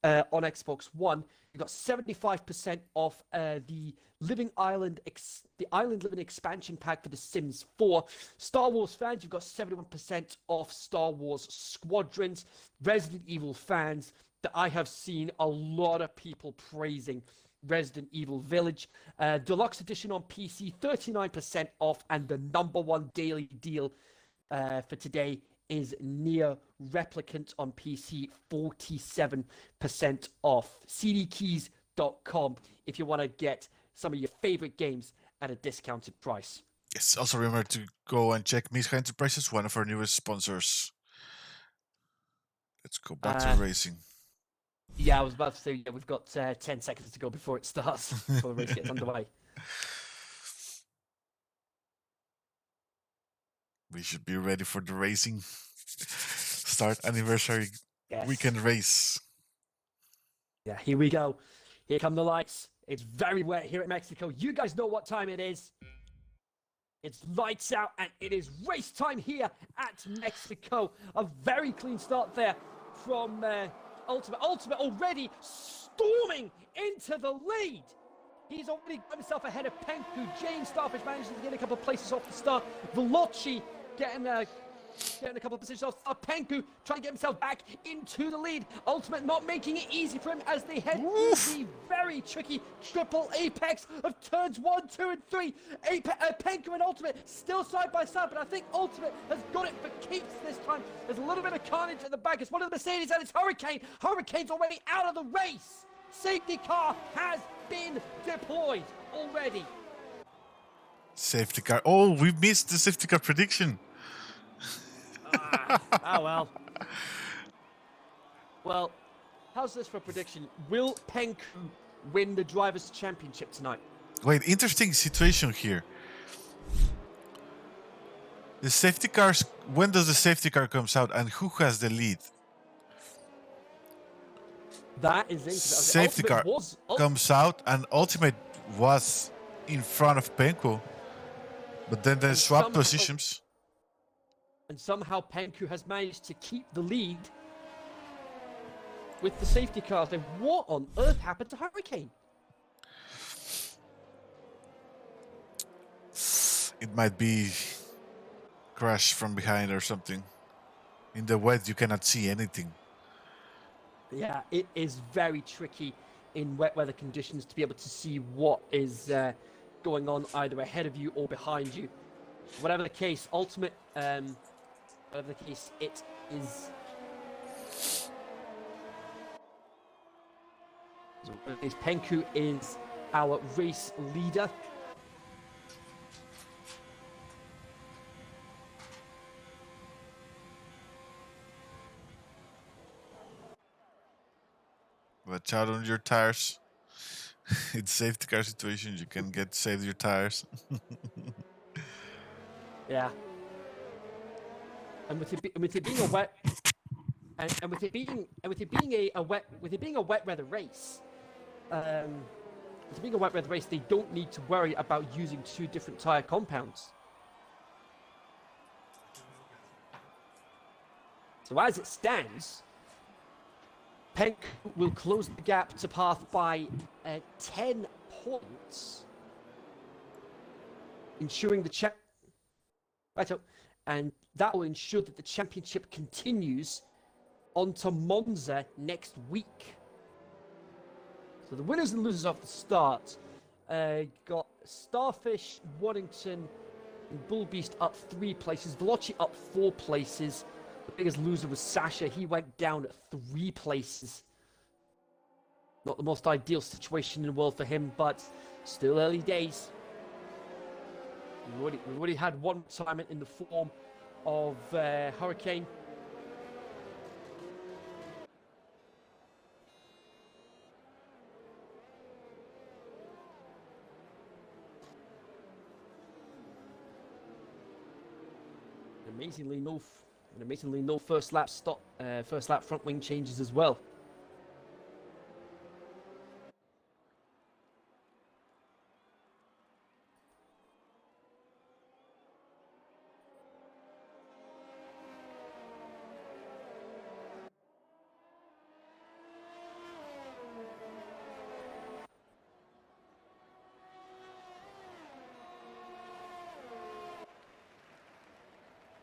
on Xbox One. You've got 75% off the Island Living expansion pack for The Sims 4. Star Wars fans, you've got 71% off Star Wars Squadrons. Resident Evil fans, that I have seen a lot of people praising Resident Evil Village. Deluxe Edition on PC, 39% off, and the number 1 daily deal for today is Nier Replicant on PC, 47% off. cdkeys.com if you want to get some of your favorite games at a discounted price. Yes, also remember to go and check Mischa Enterprises, one of our newest sponsors. Let's go back to racing. Yeah, I was about to say, yeah, we've got 10 seconds to go before it starts, before the race gets underway. We should be ready for the racing. Start anniversary Yes. weekend race. Yeah, here we go. Here come the lights. It's very wet here at Mexico. You guys know what time it is. It's lights out and it is race time here at Mexico. A very clean start there from Ultimate. Ultimate already storming into the lead. He's already got himself ahead of Penku. James Starfish managing to get a couple of places off the start. Veloci getting a couple of positions off. Penku trying to get himself back into the lead. Ultimate not making it easy for him as they head through the very tricky triple apex of turns 1, 2, and 3. Penku and Ultimate still side by side, but I think Ultimate has got it for keeps this time. There's a little bit of carnage at the back. It's one of the Mercedes and it's Hurricane. Hurricane's already out of the race. Safety car has been deployed already. Safety car. Oh, we missed the safety car prediction. Oh well. Well, how's this for a prediction? Will Penku win the Drivers' Championship tonight? Wait, interesting situation here. The safety cars. When does the safety car comes out, and who has the lead? That is interesting. Safety car comes out, and Ultimate was in front of Penku, but then they swap positions. And somehow Penku has managed to keep the lead with the safety cars. Then what on earth happened to Hurricane? It might be crash from behind or something. In the wet, you cannot see anything. Yeah, it is very tricky in wet weather conditions to be able to see what is going on either ahead of you or behind you. Whatever the case, Ultimate, whatever the case, it is. So, Penku is our race leader. Watch out on your tires. It's safety car situation. You can save your tires. Yeah. And with it being a wet, and with it being a wet weather race, with it being a wet weather race, they don't need to worry about using 2 different tire compounds. So as it stands, Penku will close the gap to Path by 10 points, ensuring the and that will ensure that the championship continues onto Monza next week. So the winners and losers of the start got Starfish, Waddington, and Bull Beast up 3 places. Veloci up 4 places. The biggest loser was Sasha. He went down 3 places. Not the most ideal situation in the world for him, but still early days. We've already had one retirement in the form of Hurricane. Amazingly no first lap front wing changes as well.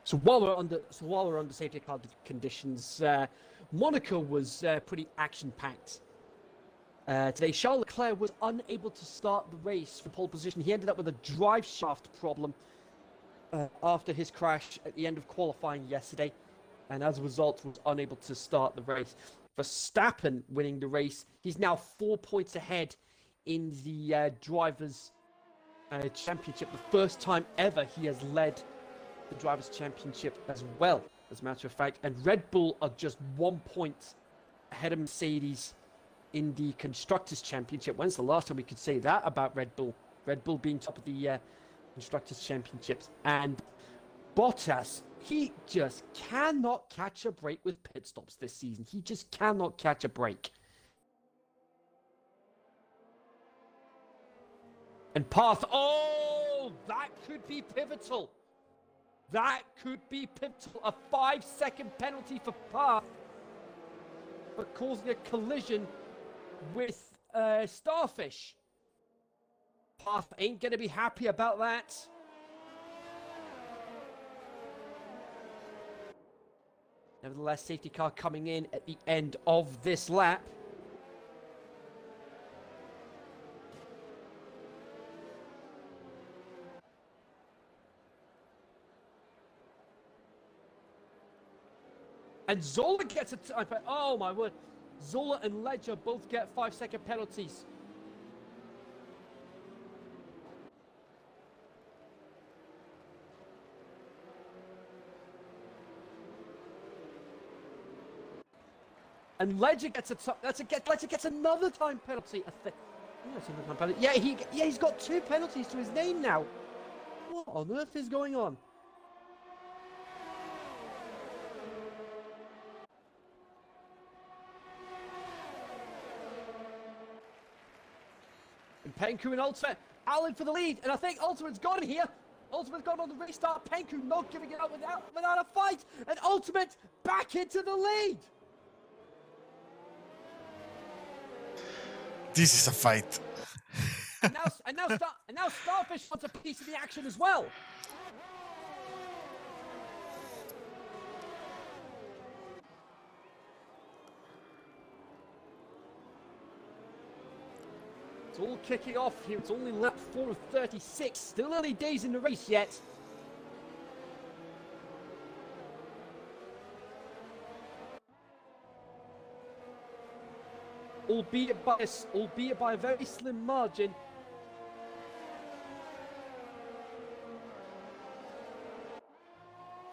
So while we're under safety car conditions, Monaco was pretty action-packed. Today, Charles Leclerc was unable to start the race for pole position. He ended up with a drive shaft problem after his crash at the end of qualifying yesterday, and as a result was unable to start the race. Verstappen winning the race. He's now 4 points ahead in the drivers' championship. The first time ever he has led the Drivers' Championship as well, as a matter of fact. And Red Bull are just 1 point ahead of Mercedes in the Constructors' Championship. When's the last time we could say that about Red Bull? Red Bull being top of the Constructors' Championships. And Bottas, he just cannot catch a break with pit stops this season. He just cannot catch a break. And Path, oh, that could be pivotal. That could be pivotal. A 5-second penalty for Path for causing a collision with Starfish. Path ain't going to be happy about that. Nevertheless, safety car coming in at the end of this lap. And Zola gets a time. Oh my word. Zola and Ledger both get 5-second penalties. And Ledger gets Ledger gets another time penalty. Yeah, he's got 2 penalties to his name now. What on earth is going on? And Penku and Ultimate, Alan for the lead, and I think Ultimate's got it here. Ultimate's got on the restart. Penku not giving it up without a fight, and Ultimate back into the lead. This is a fight. and now Starfish wants a piece of the action as well. It's all kicking off here. It's only lap 4 of 36. Still early days in the race yet. Albeit by a very slim margin.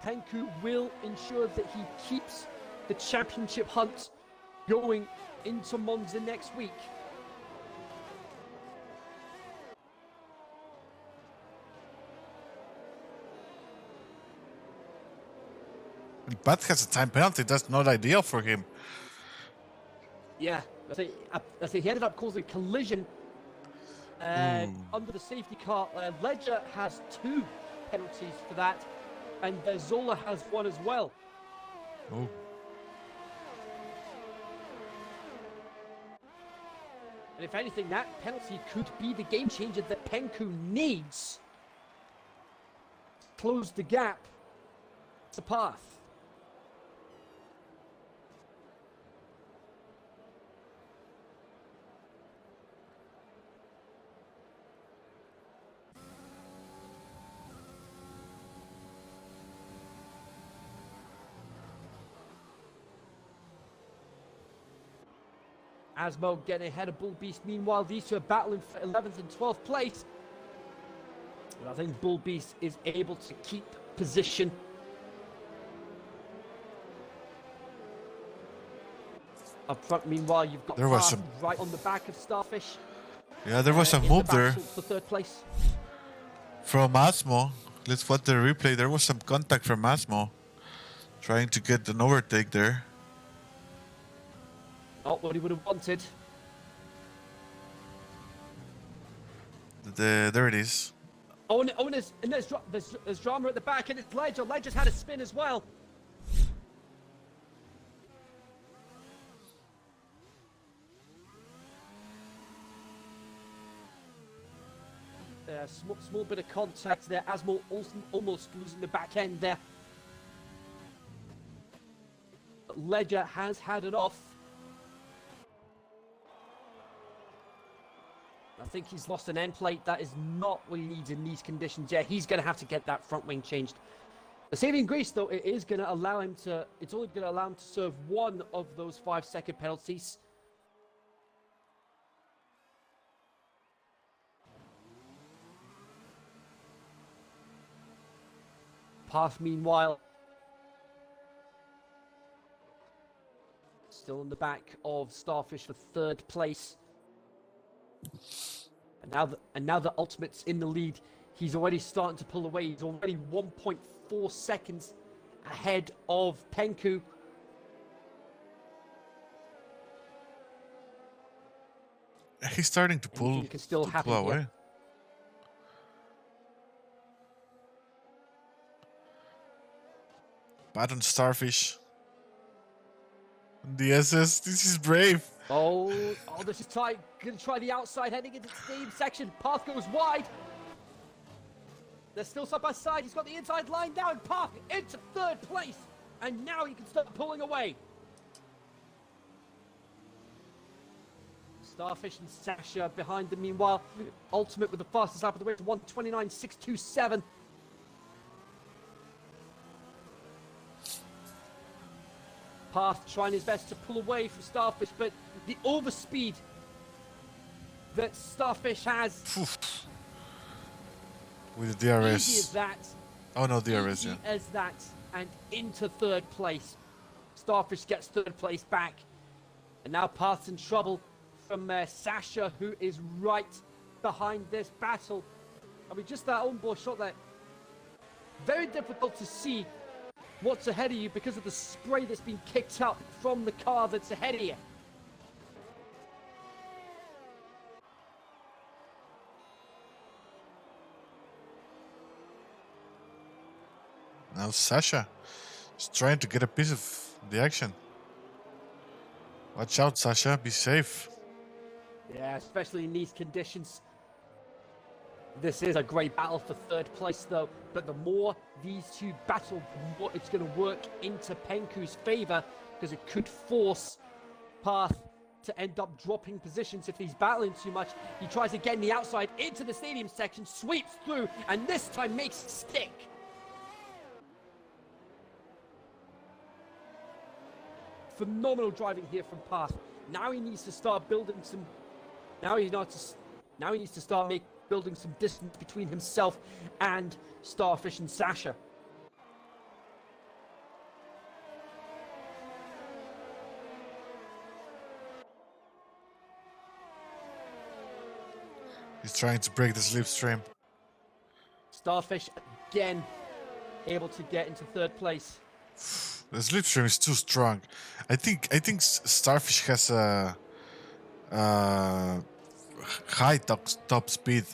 Penku will ensure that he keeps the championship hunt going into Monza next week. But has a time penalty. That's not ideal for him. Yeah, I think he ended up causing a collision under the safety car. Ledger has 2 penalties for that, and Zola has 1 as well. Oh. And if anything, that penalty could be the game changer that Penku needs to close the gap to Path. Asmo getting ahead of Bull Beast. Meanwhile, these two are battling for 11th and 12th place. But I think Bull Beast is able to keep position. Up front, meanwhile, you've got Path right on the back of Starfish. Yeah, there was a move there for 3rd place. From Asmo. Let's watch the replay. There was some contact from Asmo, trying to get an overtake there. Not what he would have wanted. There it is. Oh, and there's drama at the back, and it's Ledger. Ledger's had a spin as well. Small bit of contact there. Asmo almost losing the back end there. But Ledger has had it off. I think he's lost an end plate. That is not what he needs in these conditions. Yeah, he's going to have to get that front wing changed. The saving grace, though, it is going to allow him to. It's only going to allow him to serve 1 of those 5-second penalties. Path, meanwhile, still in the back of Starfish for 3rd place. And now the Ultimate's in the lead. He's already starting to pull away. He's already 1.4 seconds ahead of Penku. He's starting to Anything can still happen away. here. Bad on Starfish. The SS, this is brave. Oh, this is tight. Gonna try the outside, heading into the steam section. Path goes wide. They're still side by side. He's got the inside line now, and Path into 3rd place. And now he can start pulling away. Starfish and Sasha behind them. Meanwhile, Ultimate with the fastest lap of the race, 1:29.627. Path trying his best to pull away from Starfish, but the overspeed that Starfish has, with the DRS. easy as that. Oh no, DRS, Easy yeah. as that, and into 3rd place. Starfish gets 3rd place back, and now Path's in trouble from Sasha, who is right behind this battle. I mean, just that onboard shot there. Very difficult to see what's ahead of you because of the spray that's been kicked up from the car that's ahead of you. Now Sasha is trying to get a piece of the action. Watch out, Sasha. Be safe. Yeah, especially in these conditions. This is a great battle for 3rd place, though. But the more these two battle, the more it's going to work into Penku's favor, because it could force Path to end up dropping positions if he's battling too much. He tries to get in the outside into the stadium section, sweeps through, and this time makes it stick. Phenomenal driving here from Path. Now he needs to start building some. Now he needs to start building some distance between himself and Starfish and Sasha. He's trying to break the slipstream. Starfish again able to get into 3rd place. The slipstream is too strong. I think Starfish has a high top speed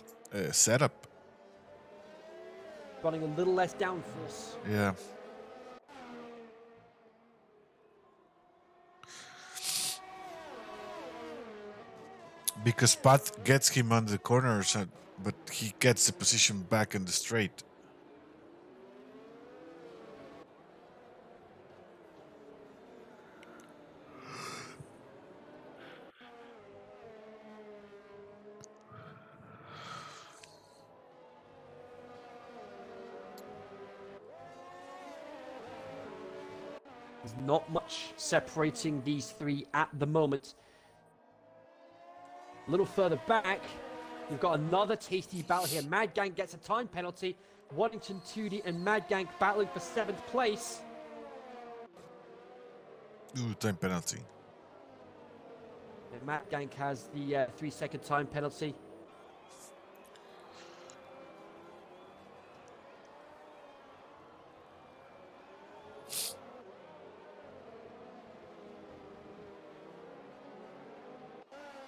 setup. Running a little less downforce. Yeah. Because Pat gets him on the corners, but he gets the position back in the straight. There's not much separating these three at the moment. A little further back, you've got another tasty battle here. Mad Gang gets a time penalty. Waddington 2D and Mad Gang battling for 7th place. Ooh, time penalty. And Mad Gang has the 3-second time penalty.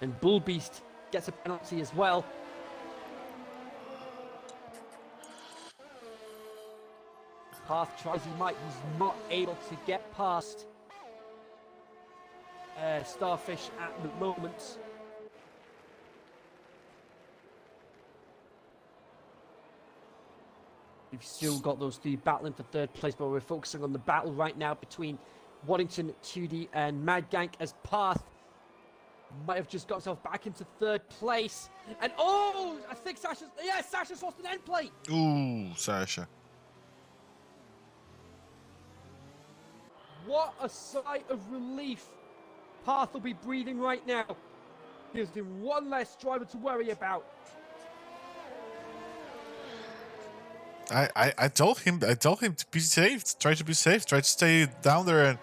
And Bull Beast gets a penalty as well. Path tries he might, he's not able to get past Starfish at the moment. We've still got those three battling for 3rd place, but we're focusing on the battle right now between Waddington 2D and Mad Gank, as Path might have just got himself back into 3rd place. And oh, I think Sasha's lost an end plate. Ooh, Sasha. What a sigh of relief Path will be breathing right now. Gives him one less driver to worry about. I told him to be safe, try to be safe, try to stay down there and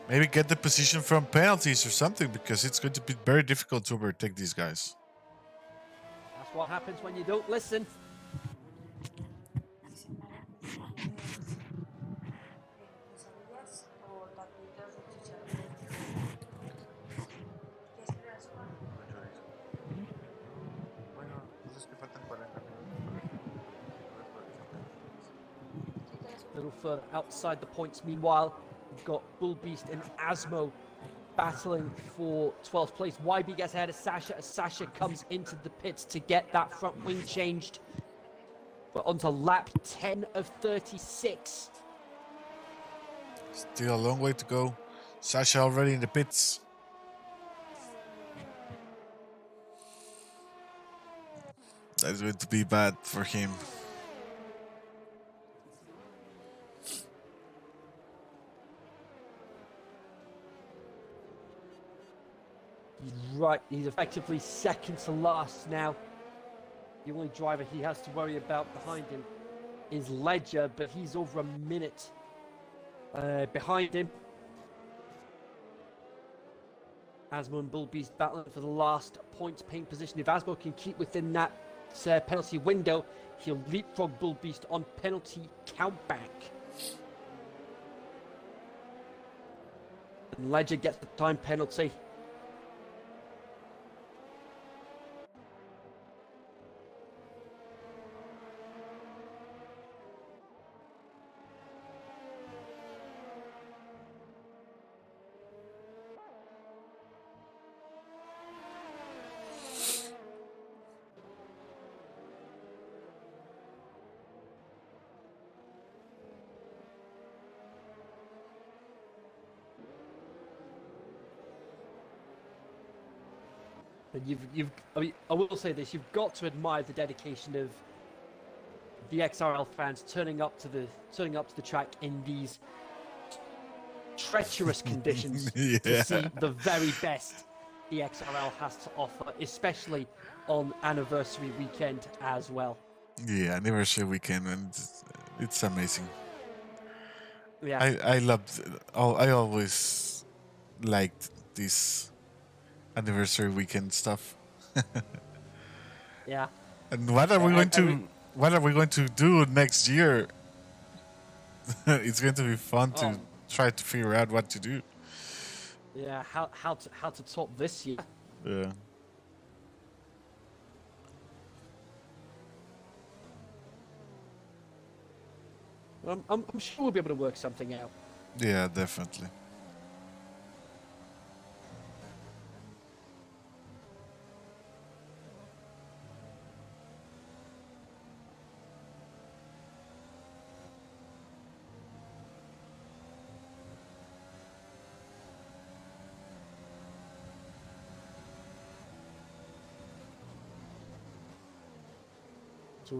maybe get the position from penalties or something, because it's going to be very difficult to overtake these guys. That's what happens when you don't listen. A little further outside the points. Meanwhile, we've got Bull Beast and Asmo battling for 12th place. YB gets ahead of Sasha as Sasha comes into the pits to get that front wing changed. We're on to lap 10 of 36. Still a long way to go. Sasha already in the pits. That's going to be bad for him. He's effectively second to last now. The only driver he has to worry about behind him is Ledger, but he's over a minute behind him. Asmo and Bull Beast battling for the last points paying position. If Asmo can keep within that penalty window, he'll leapfrog Bull Beast on penalty countback. And Ledger gets the time penalty. And I will say this: you've got to admire the dedication of the XRL fans turning up to the track in these treacherous conditions to see the very best the XRL has to offer, especially on anniversary weekend as well. Yeah, anniversary weekend, and it's amazing. Yeah, I loved. I always liked this anniversary weekend stuff. yeah. And what are we going to do next year? It's going to be fun to try to figure out what to do. Yeah, how to top this year. Yeah. I'm sure we'll be able to work something out. Yeah, definitely. So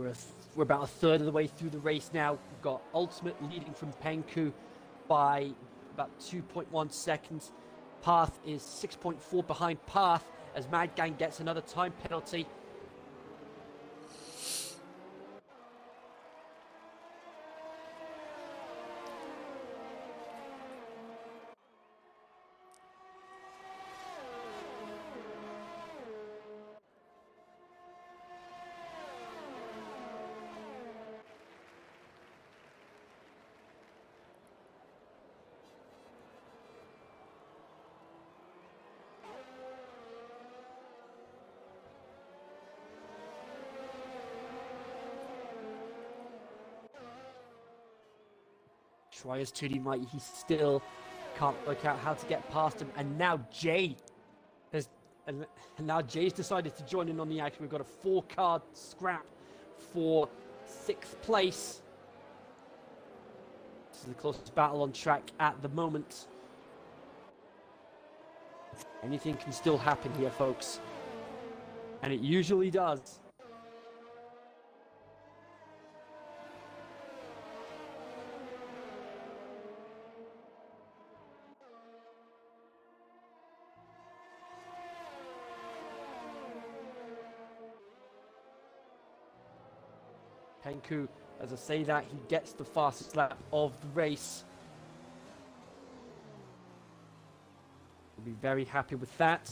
we're about a third of the way through the race now. We've got Ultimate leading from Penku by about 2.1 seconds. Path is 6.4 behind Path as Mad Gang gets another time penalty. Try as Tootie might, he still can't work out how to get past him. And now Jay's decided to join in on the action. We've got a 4-card scrap for 6th place. This is the closest battle on track at the moment. Anything can still happen here, folks. And it usually does. Penku As I say that, he gets the fastest lap of the race. We'll be very happy with that.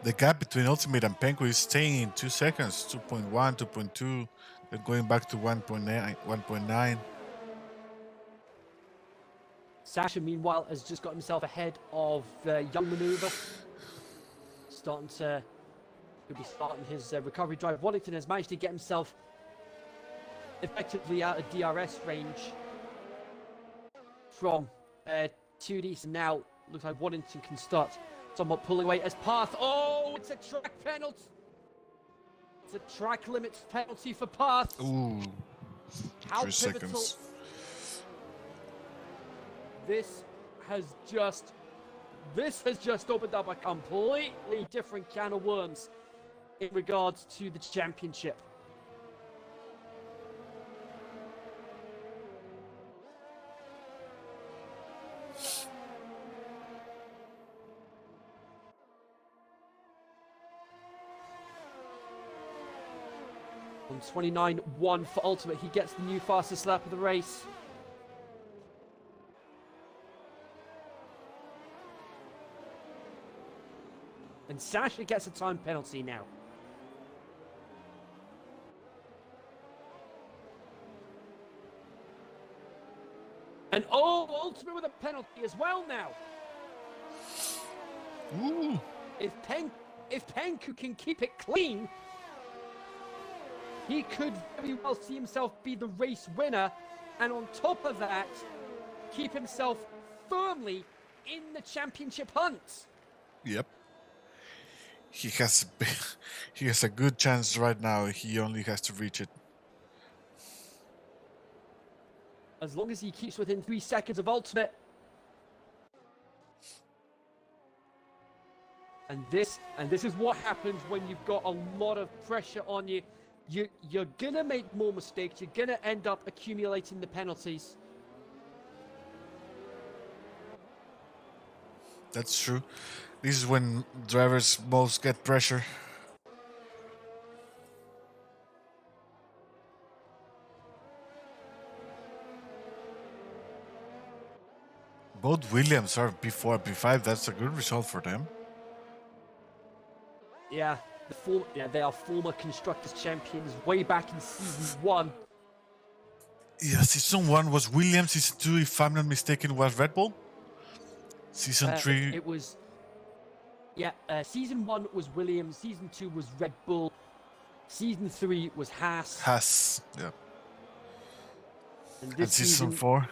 The gap between Ultimate and Penko is staying in 2 seconds, 2.1, 2.2, then going back to 1.9, 1.9. Sasha, meanwhile, has just got himself ahead of Young Maneuver. He'll be starting his recovery drive. Wallington has managed to get himself effectively out of DRS range from 2D. So now looks like Wallington can start somewhat pulling away as Path. Oh, it's a track penalty. It's a track limits penalty for Path. Ooh, How 3 pivotal. seconds. This has just opened up a completely different can of worms in regards to the championship. On 29.1 for Ultimate, he gets the new fastest lap of the race. And Sasha gets a time penalty now. And oh, Ultimate with a penalty as well now. Ooh. If Penku can keep it clean, he could very well see himself be the race winner, and on top of that, keep himself firmly in the championship hunt. Yep. He has a good chance right now. He only has to reach it. As long as he keeps within 3 seconds of Ultimate. And this is what happens when you've got a lot of pressure on you. You're gonna make more mistakes. You're gonna end up accumulating the penalties. That's true. This is when drivers most get pressure. Both Williams are P4, P5. That's a good result for them. Yeah, they are former Constructors champions way back in season 1. Yeah, season 1 was Williams. Season 2, if I'm not mistaken, was Red Bull. Season 3... It was... Yeah, season 1 was Williams. Season 2 was Red Bull. Season 3 was Haas. Haas, yeah. And And this season 4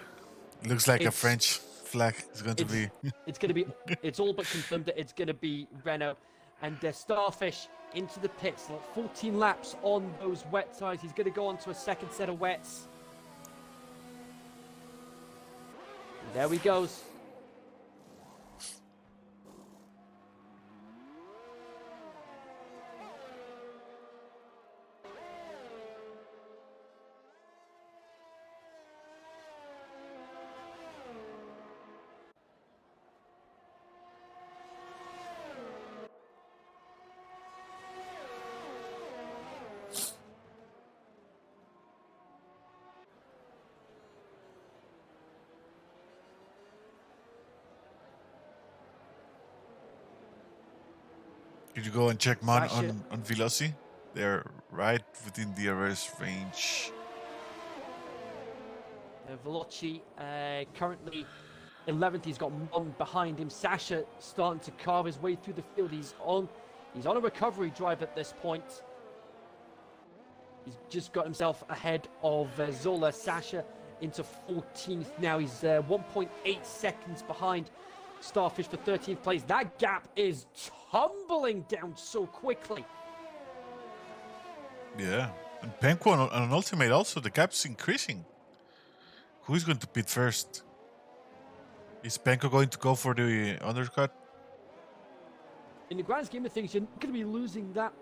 looks like a French flag is going to be. It's all but confirmed that it's going to be Renault. And Starfish into the pits. 14 laps on those wet tyres. He's going to go on to a second set of wets. And there he goes. Could you go and check mine Sasha. on Veloci? They're right within the DRS range. Veloci currently 11th. He's got one behind him. Sasha starting to carve his way through the field. He's on a recovery drive at this point. He's just got himself ahead of Zola. Sasha into 14th now. He's 1.8 seconds behind Starfish for 13th place. That gap is tumbling down so quickly. Yeah. And Penko on Ultimate also, the gap's increasing. Who's going to pit first? Is Penko going to go for the undercut? In the grand scheme of things, you're not going to be losing that.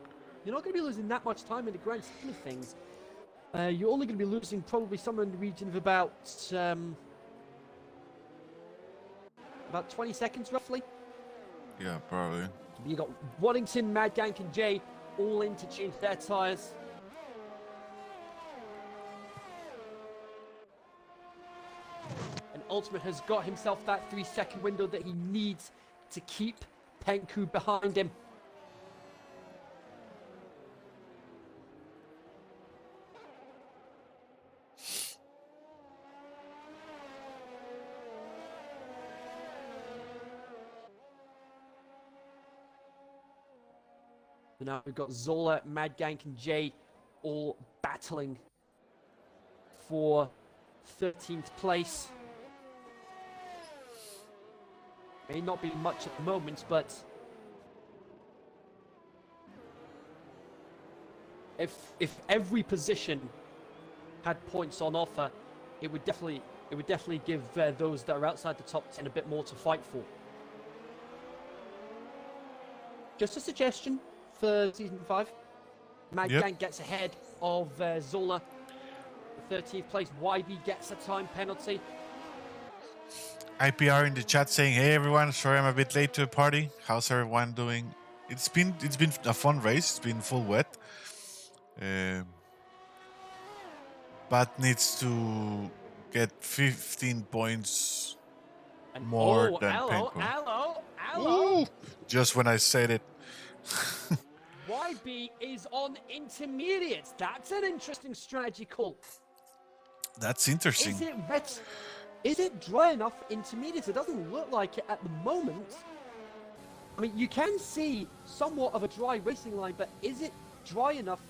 You're not going to be losing that much time in the grand scheme of things. You're only going to be losing probably somewhere in the region of about 20 seconds, roughly. Yeah, probably. You got Waddington, Mad Gank, and Jay all in to change their tires. And Ultimate has got himself that 3-second window that he needs to keep Penku behind him. So now we've got Zola, Mad Gank, and Jay all battling for 13th place. May not be much at the moment, but if every position had points on offer, it would definitely give those that are outside the top 10 a bit more to fight for. Just a suggestion for season 5. Mad Gank gets ahead of Zola. 13th place. YB gets a time penalty. IPR in the chat saying, "Hey everyone, sorry I'm a bit late to the party. How's everyone doing? It's been a fun race. It's been full wet. But needs to get 15 points And more than hello, Penku. hello. Ooh, just when I said it. YB is on intermediates. That's an interesting strategy call. That's interesting. Is it wet? Is it dry enough intermediates? It doesn't look like it at the moment. I mean, you can see somewhat of a dry racing line, but is it dry enough?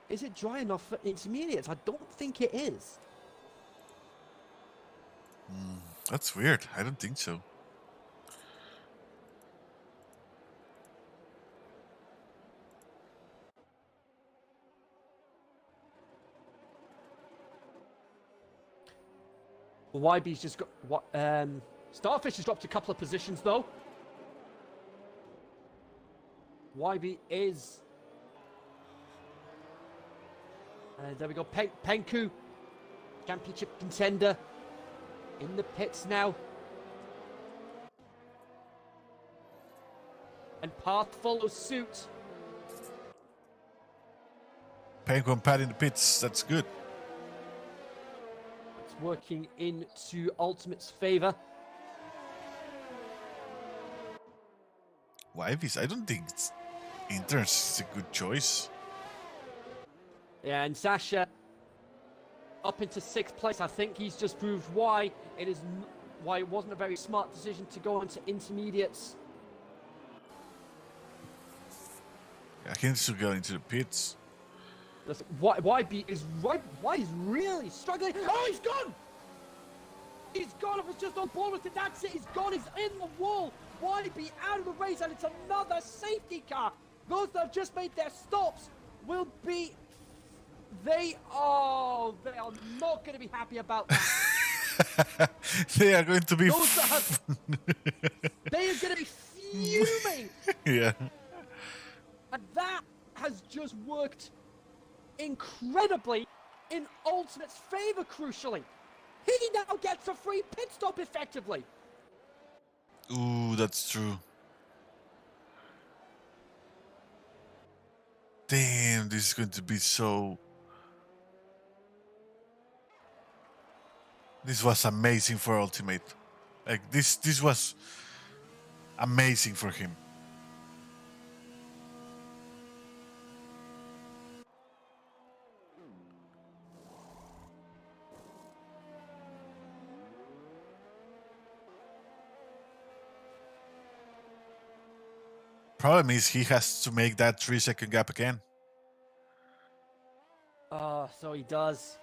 Is it dry enough for intermediates? I don't think it is. That's weird. I don't think so. YB's just got what? Starfish has dropped a couple of positions though. YB is. There we go. Penku, championship contender, in the pits now. And Path follows suit. Penku and Pat in the pits. That's good. It's working into Ultimate's favor. YV's, I don't think it's Interns is a good choice. Yeah, and Sasha up into 6th place. I think he's just proved why it wasn't a very smart decision to go into intermediates. Yeah, he needs to go into the pits. YB is right. Why he's really struggling. Oh, he's gone! He's gone. I was just on board with it. That's it. He's gone. He's in the wall. YB out of the race, and it's another safety car. Those that have just made their stops will be. They are not going to be happy about that. They are going to be. Those that have, they are going to be fuming. Yeah. And that has just worked incredibly in Ultimate's favor, crucially. He now gets a free pit stop effectively. Ooh, that's true. Damn, this is going to be so... This was amazing for Ultimate. Like, this was amazing for him. Problem is he has to make that 3-second gap again. So he does.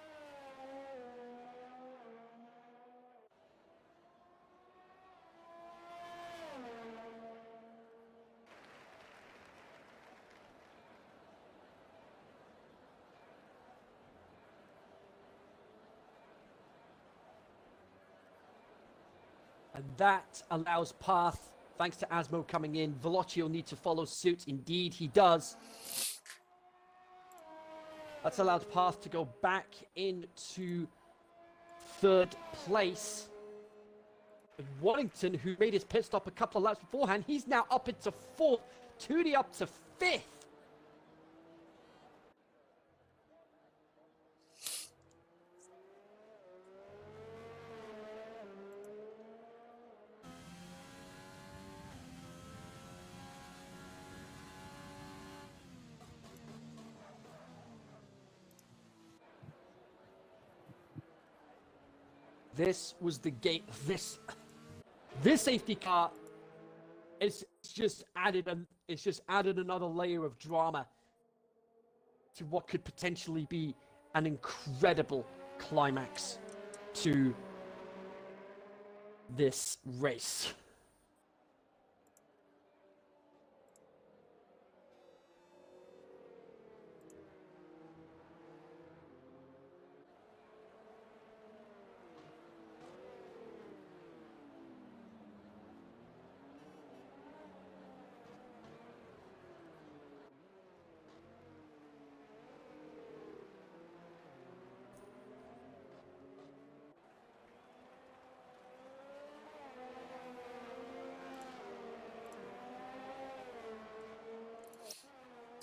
And that allows Path, thanks to Asmo coming in. Veloci will need to follow suit. Indeed, he does. That's allowed Path to go back into third place. And Waddington, who made his pit stop a couple of laps beforehand, he's now up into fourth. Tootie up to fifth. This was the gate. This safety car it's just added another layer of drama to what could potentially be an incredible climax to this race.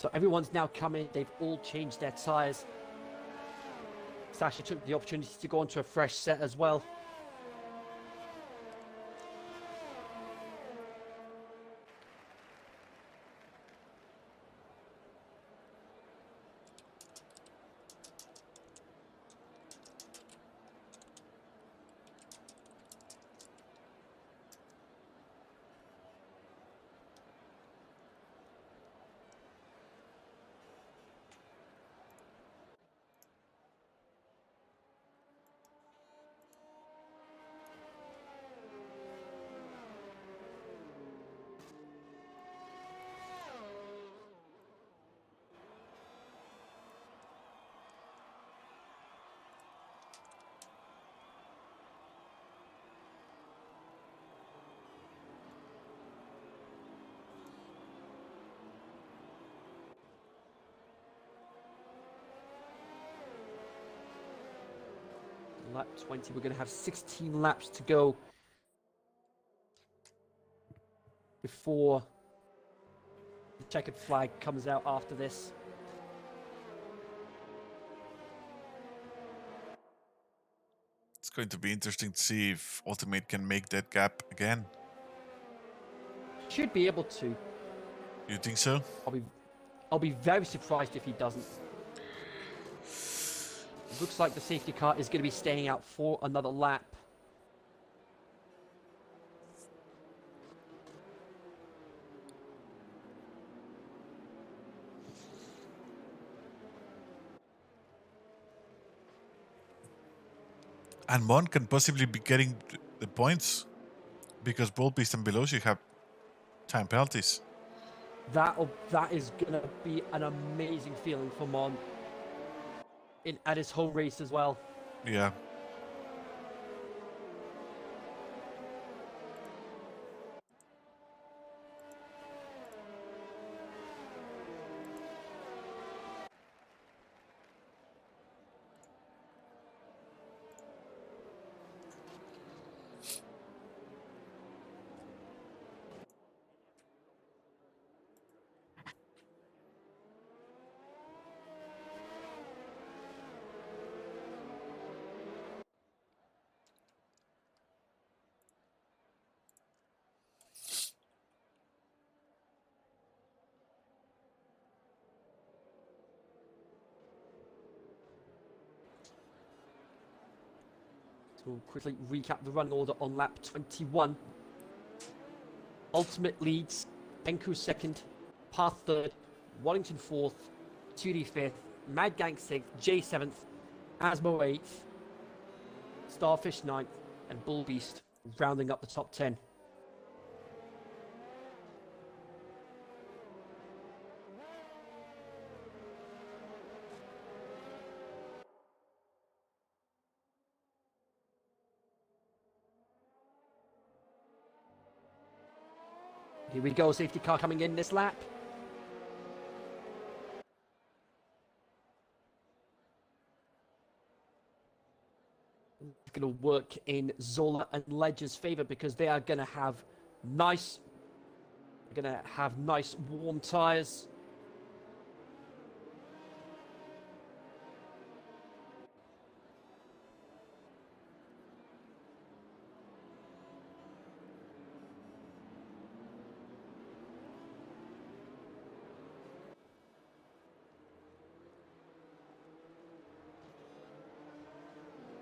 So everyone's now coming. They've all changed their tires. Sasha took the opportunity to go onto a fresh set as well. Lap 20, we're going to have 16 laps to go before the checkered flag comes out after this. It's going to be interesting to see if Ultimate can make that gap again. Should be able to. You think so? I'll be very surprised if he doesn't. It looks like the safety car is going to be staying out for another lap. And Mon can possibly be getting the points because Bullbeast and Beloshi have time penalties. That is going to be an amazing feeling for Mon at his home race as well. Yeah. So we'll quickly recap the running order on lap 21. Ultimate leads, Benku second, Path third, Waddington fourth, 2D fifth, Mad Gang sixth, J seventh, Asmo eighth, Starfish ninth, and Bull Beast rounding up the top 10. Here we go, safety car coming in this lap. It's going to work in Zola and Ledger's favor because they are going to have nice warm tires.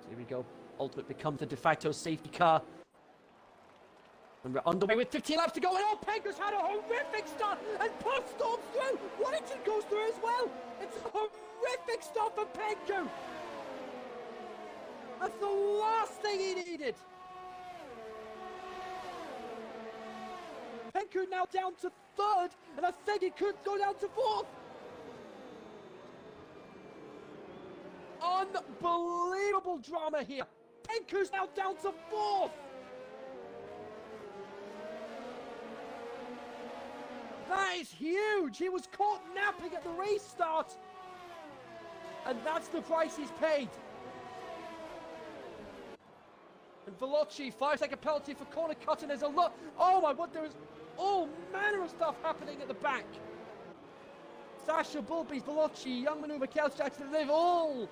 Here we go. Ultimate becomes the de facto safety car. And we're underway with 15 laps to go. And Penko's had a horrific start. And Puff storms through. Waddington goes through as well. It's a horrific start for Penko. That's the last thing he needed. Penko now down to third. And I think he could go down to fourth. Unbelievable drama here. Penko's now down to fourth. That is huge. He was caught napping at the race start. And that's the price he's paid. And Veloci, 5-second penalty for corner cutting. There's a lot. Oh my word, there is all manner of stuff happening at the back. Sasha, Bulbies, Veloci, Young Maneuver, Couch Jackson, they've all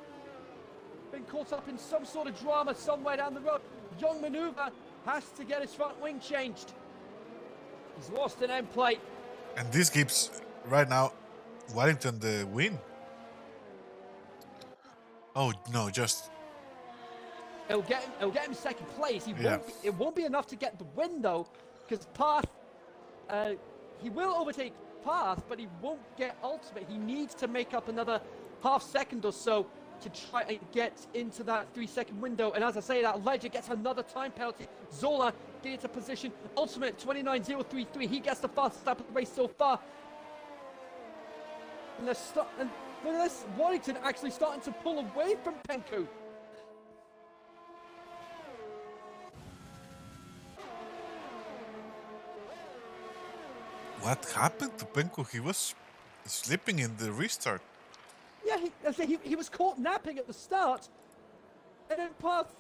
been caught up in some sort of drama somewhere down the road. Young Maneuver has to get his front wing changed. He's lost an end plate. And this gives, right now, Waddington the win. Oh, no, just... It'll get him second place. It won't be enough to get the win, though, because Path, he will overtake Path, but he won't get ultimate. He needs to make up another half second or so to try and get into that 3-second window. And as I say that, Ledger gets another time penalty. Zola gets a position. Ultimate 29.033. He gets the fastest lap of the race so far. And look at this, Waddington actually starting to pull away from Penko. What happened to Penko? He was slipping in the restart. Yeah, he was caught napping at the start. And then Path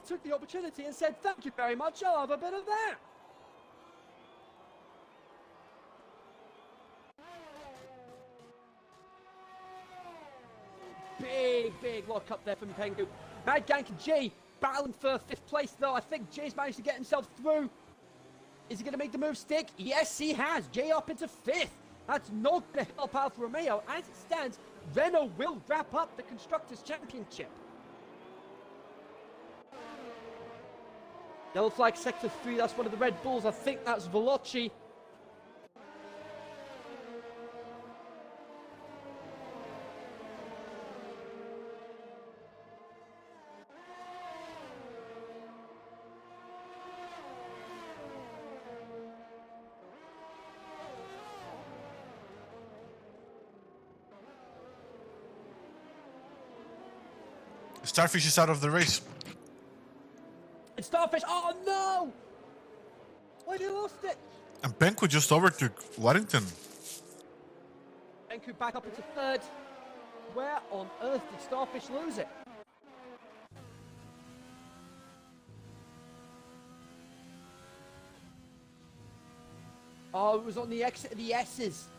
took the opportunity and said, thank you very much, I'll have a bit of that. Big lock up there from Pengu. Mad Gank and Jay battling for 5th place, though. I think Jay's managed to get himself through. Is he going to make the move stick? Yes, he has. Jay up into 5th. That's not going to help Alfa Romeo. As it stands, Renault will wrap up the Constructors' Championship. Yellow flag sector 3, that's one of the Red Bulls. I think that's Veloci. Starfish is out of the race. It's Starfish. Oh no! Why did he lost it? And Penko just overtook Waddington. Penku back up into 3rd. Where on earth did Starfish lose it? Oh, it was on the exit of the S's.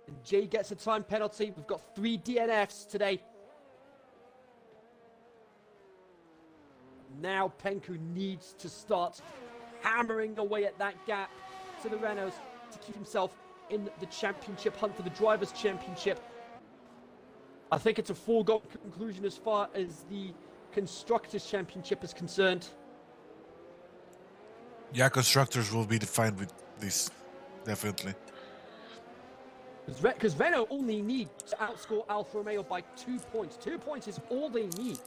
And Jay gets a time penalty. We've got 3 DNFs today. Now Penku needs to start hammering away at that gap to the Renaults to keep himself in the championship hunt for the Drivers' Championship. I think it's a foregone conclusion as far as the Constructors' Championship is concerned. Yeah, Constructors will be defined with this, definitely. Because Renault only need to outscore Alfa Romeo by 2 points. 2 points is all they need.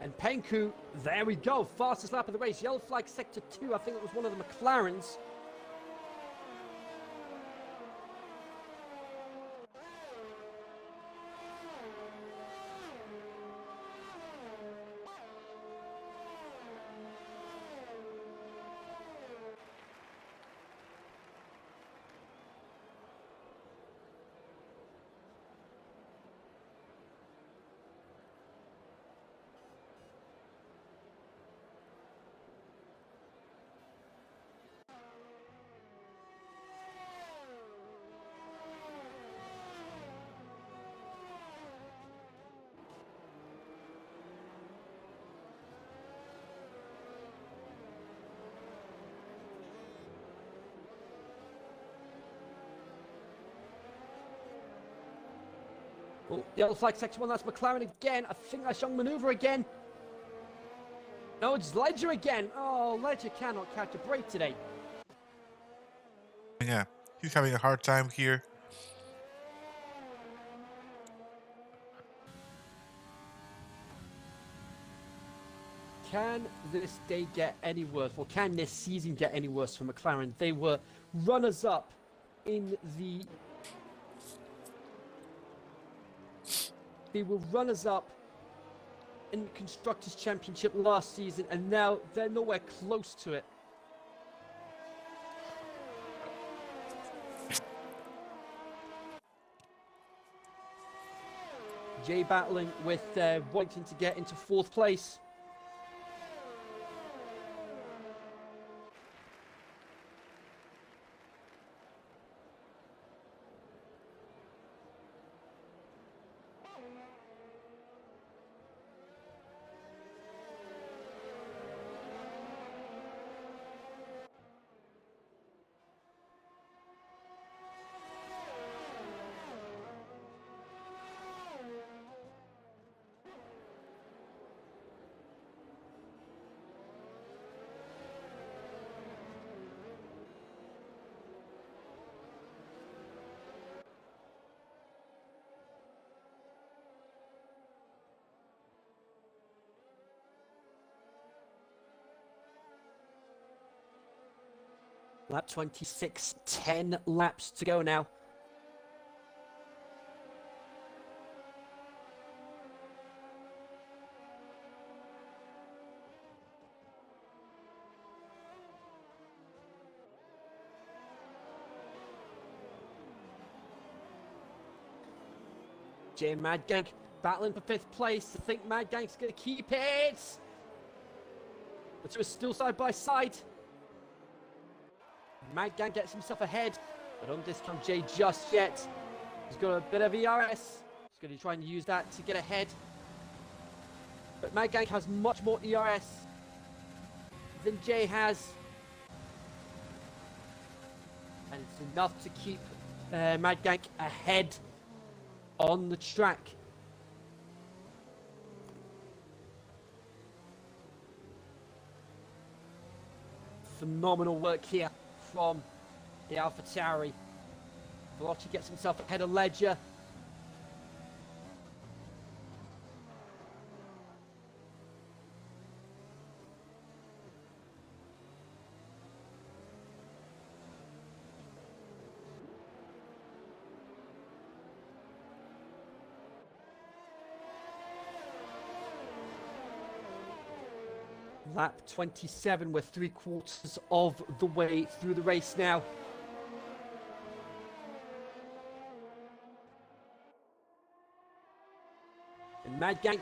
And Penku, there we go, fastest lap of the race. Yellow flag sector 2, I think it was one of the McLarens. Oh, yellow flag section 1, that's McLaren again. I think that's young maneuver again. No, it's Ledger again. Oh, Ledger cannot catch a break today. Yeah, he's having a hard time here. Can this day get any worse? Or can this season get any worse for McLaren? They were runners-up in the... They were runners-up in the Constructors' Championship last season, and now they're nowhere close to it. Jay battling with wanting to get into 4th place. Lap 26, 10 laps to go now. Jay and Mad Gang battling for 5th place. I think Mad Gang's going to keep it. The two are still side by side. Mad Gang gets himself ahead, but don't discount Jay just yet. He's got a bit of ERS. He's going to try and use that to get ahead. But Mad Gang has much more ERS than Jay has. And it's enough to keep Mad Gang ahead on the track. Phenomenal work here from the AlphaTauri. Veloci gets himself ahead of Ledger. Lap 27, we're 3/4 of the way through the race now. And Mad Gang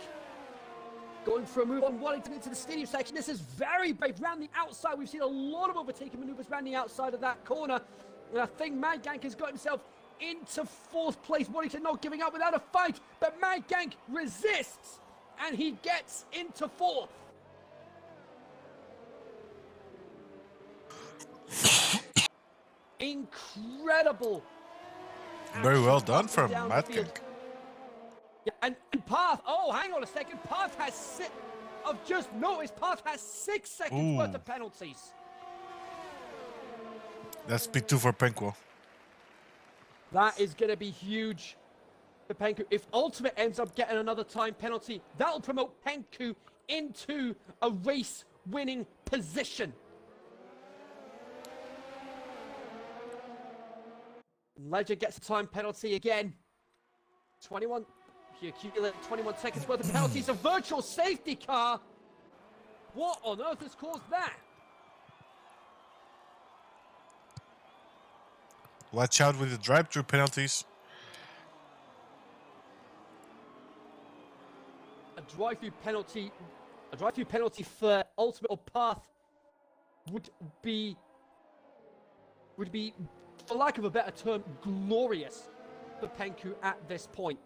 going for a move on Wellington into the stadium section. This is very brave. Round the outside, we've seen a lot of overtaking maneuvers round the outside of that corner. And I think Mad Gang has got himself into 4th place. Wellington not giving up without a fight, but Mad Gang resists and he gets into 4th. Incredible. Very well done from down Mad the Gang. field. Yeah, and Path, oh, hang on a second. Path has 6, I've just noticed Path has 6 seconds worth of penalties. That's P2 for Penquo. That is going to be huge for Penku. If Ultimate ends up getting another time penalty, that'll promote Penku into a race-winning position. Ledger gets a time penalty again. 21. He accumulated 21 seconds worth of penalties. A virtual safety car. What on earth has caused that? Watch out with the drive-through penalties. A drive-through penalty for ultimate or path would be, for lack of a better term, glorious for Penku at this point.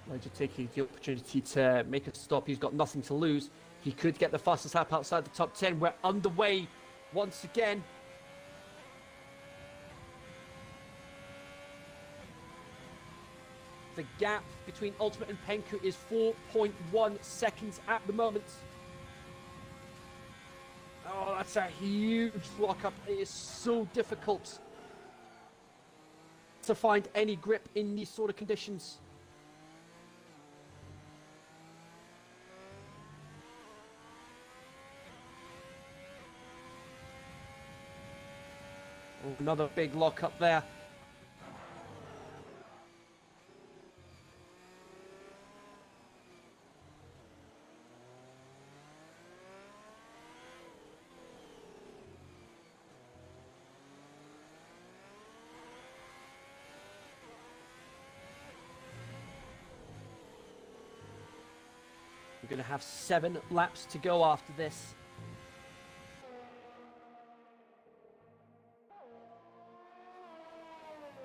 Ledger taking the opportunity to make a stop. He's got nothing to lose. He could get the fastest lap outside the top 10. We're underway once again. The gap between Ultimate and Penku is 4.1 seconds at the moment. Oh, that's a huge lockup. It is so difficult to find any grip in these sort of conditions. Oh, another big lockup there. We're going to have 7 laps to go after this.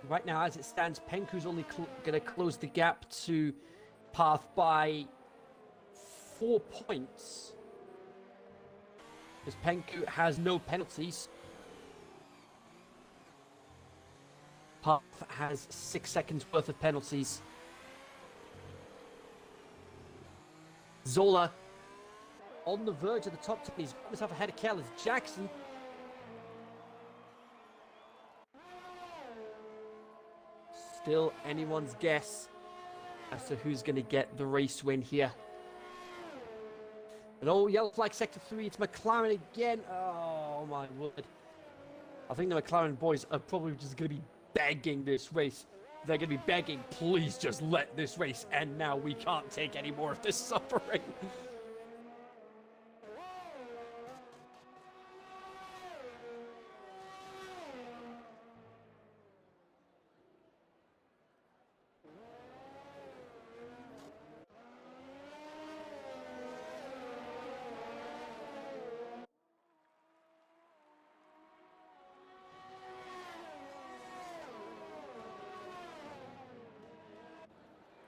Right now, as it stands, Penku's only going to close the gap to Path by 4 points. As Penku has no penalties. Path has 6 seconds worth of penalties. Zola on the verge of the top 10. He's got himself ahead of Kellis Jackson. Still anyone's guess as to who's going to get the race win here. And oh, yellow flag sector 3, it's McLaren again. Oh my word. I think the McLaren boys are probably just going to be begging this race. They're going to be begging, please just let this race end now. We can't take any more of this suffering.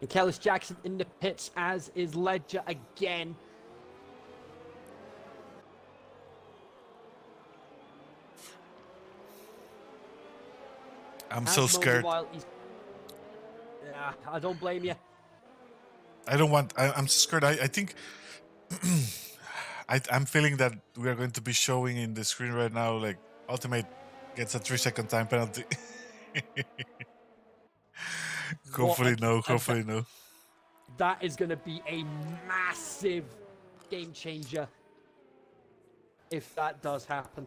And Kellis Jackson in the pits, as is Ledger again. I'm so scared. Yeah, I don't blame you. I'm scared. I think I'm feeling that we are going to be showing in the screen right now, like Ultimate gets a 3-second time penalty. Hopefully no. That is going to be a massive game changer if that does happen.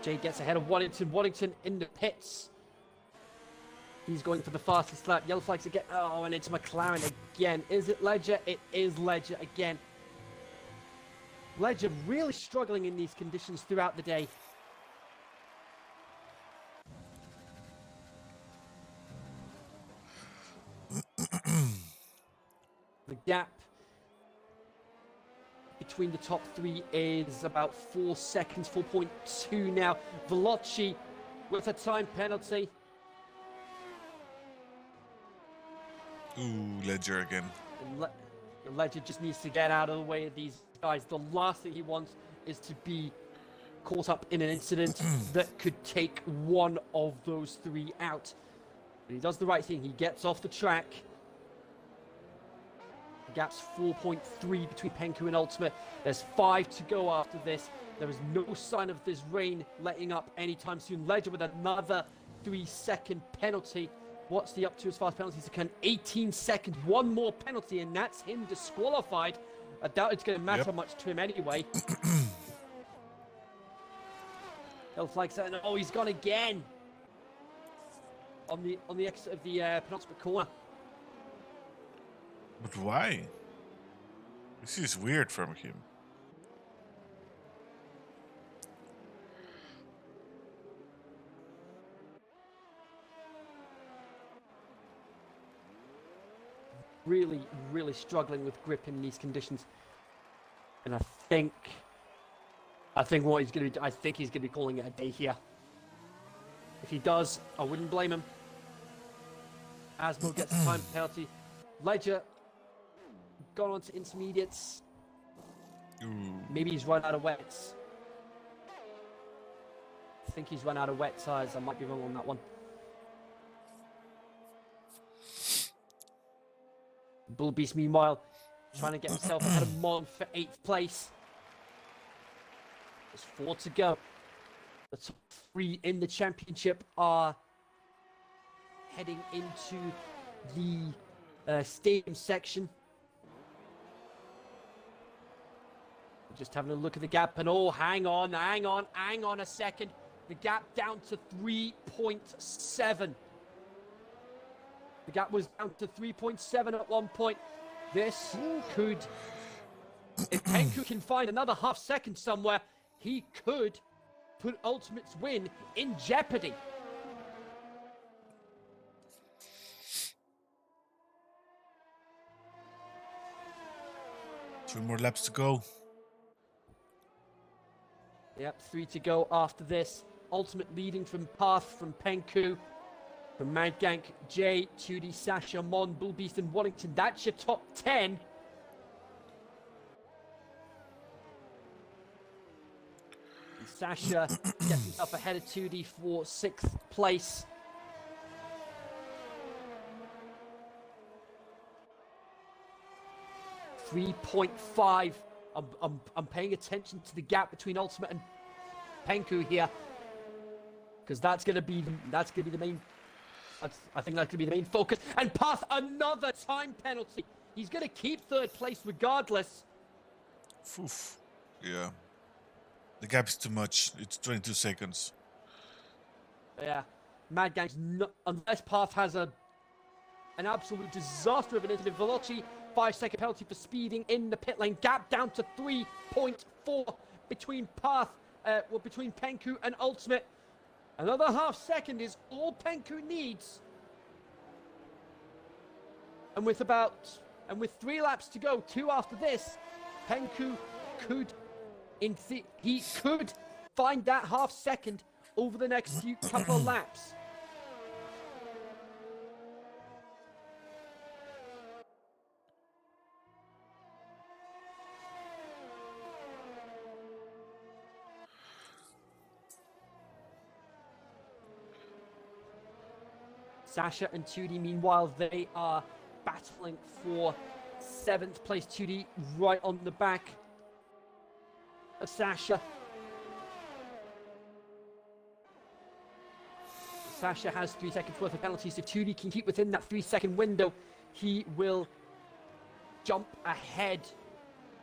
Jay gets ahead of Waddington. Waddington in the pits. He's going for the fastest lap. Yellow flags again. Oh, and it's McLaren again. Is it Ledger? It is Ledger again. Ledger really struggling in these conditions throughout the day. The gap between the top 3 is about 4 seconds, 4.2 now. Veloci with a time penalty. Ooh, Ledger again. Ledger just needs to get out of the way of these Guys, the last thing he wants is to be caught up in an incident that could take one of those three out. But he does the right thing. He gets off the track. The gap's 4.3 between Penku and Ultimate. There's 5 to go after this. There is no sign of this rain letting up anytime soon. Ledger with another 3-second penalty. What's he up to as far as penalties are concerned? 18 seconds. One more penalty, and that's him disqualified. I doubt it's going to matter much to him anyway. He'll flag set, and oh, he's gone again on the exit of the penultimate corner. But why? This is weird from him. Really, really struggling with grip in these conditions. And I think what he's going to do, I think he's going to be calling it a day here. If he does, I wouldn't blame him. Asmo gets a time penalty. Ledger gone on to intermediates. Ooh. Maybe he's run out of wets. I think he's run out of wet tires. I might be wrong on that one. Bull Beast, meanwhile, trying to get himself ahead of Mon for 8th place. There's 4 to go. The top 3 in the championship are heading into the stadium section. Just having a look at the gap, and oh, hang on a second. The gap down to 3.7. The gap was down to 3.7 at one point. This could, if Penku can find another half second somewhere, he could put Ultimate's win in jeopardy. Two more laps to go. Yep, 3 to go after this. Ultimate leading from Path, from Penku, from Mad Gank, Jay, 2D, Sasha, Mon, Bull Beast, and Wellington. That's your top 10. And Sasha gets himself ahead of 2D for 6th place. .5. I'm paying attention to the gap between Ultimate and Penku here, because that's gonna be the main. I think that's gonna be the main focus. And Path, another time penalty. He's gonna keep 3rd place regardless. Oof. Yeah. The gap is too much. It's 22 seconds. Yeah, Mad Gang's not, unless Path has an absolute disaster of an incident. Veloci, 5-second penalty for speeding in the pit lane. Gap down to 3.4 between Path, between Penku and Ultimate. Another half second is all Penku needs. And with 3 laps to go, 2 after this, Penku could, he could find that half second over the next couple of laps. Sasha and 2D, meanwhile, they are battling for 7th place. 2D right on the back of Sasha. Sasha has 3 seconds worth of penalties. If 2D can keep within that 3-second window, he will jump ahead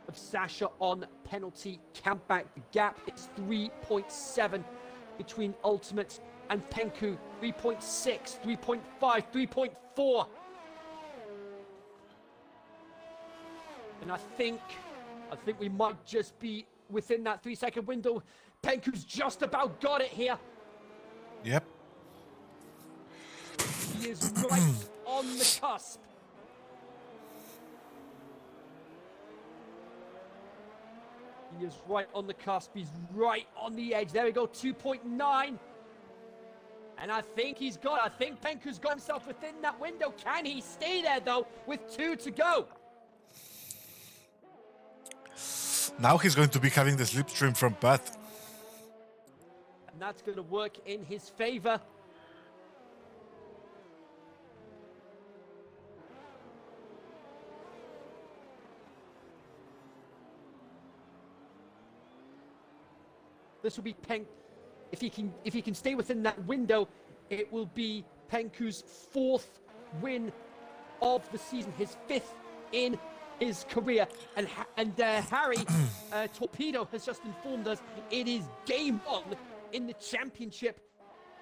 of Sasha on penalty countback. The gap is 3.7 between Ultimate and Penku. 3.6, 3.5, 3.4. And I think we might just be within that 3-second window. Penku's just about got it here. Yep. He is right on the cusp. He is right on the cusp. He's right on the edge. There we go, 2.9. And I think Penku's got himself within that window. Can he stay there, though, with 2 to go? Now he's going to be having the slipstream from Pat. And that's going to work in his favor. This will be if he can stay within that window, it will be Penku's 4th win of the season, his 5th in his career. And Harry Torpedo has just informed us it is game 1 in the championship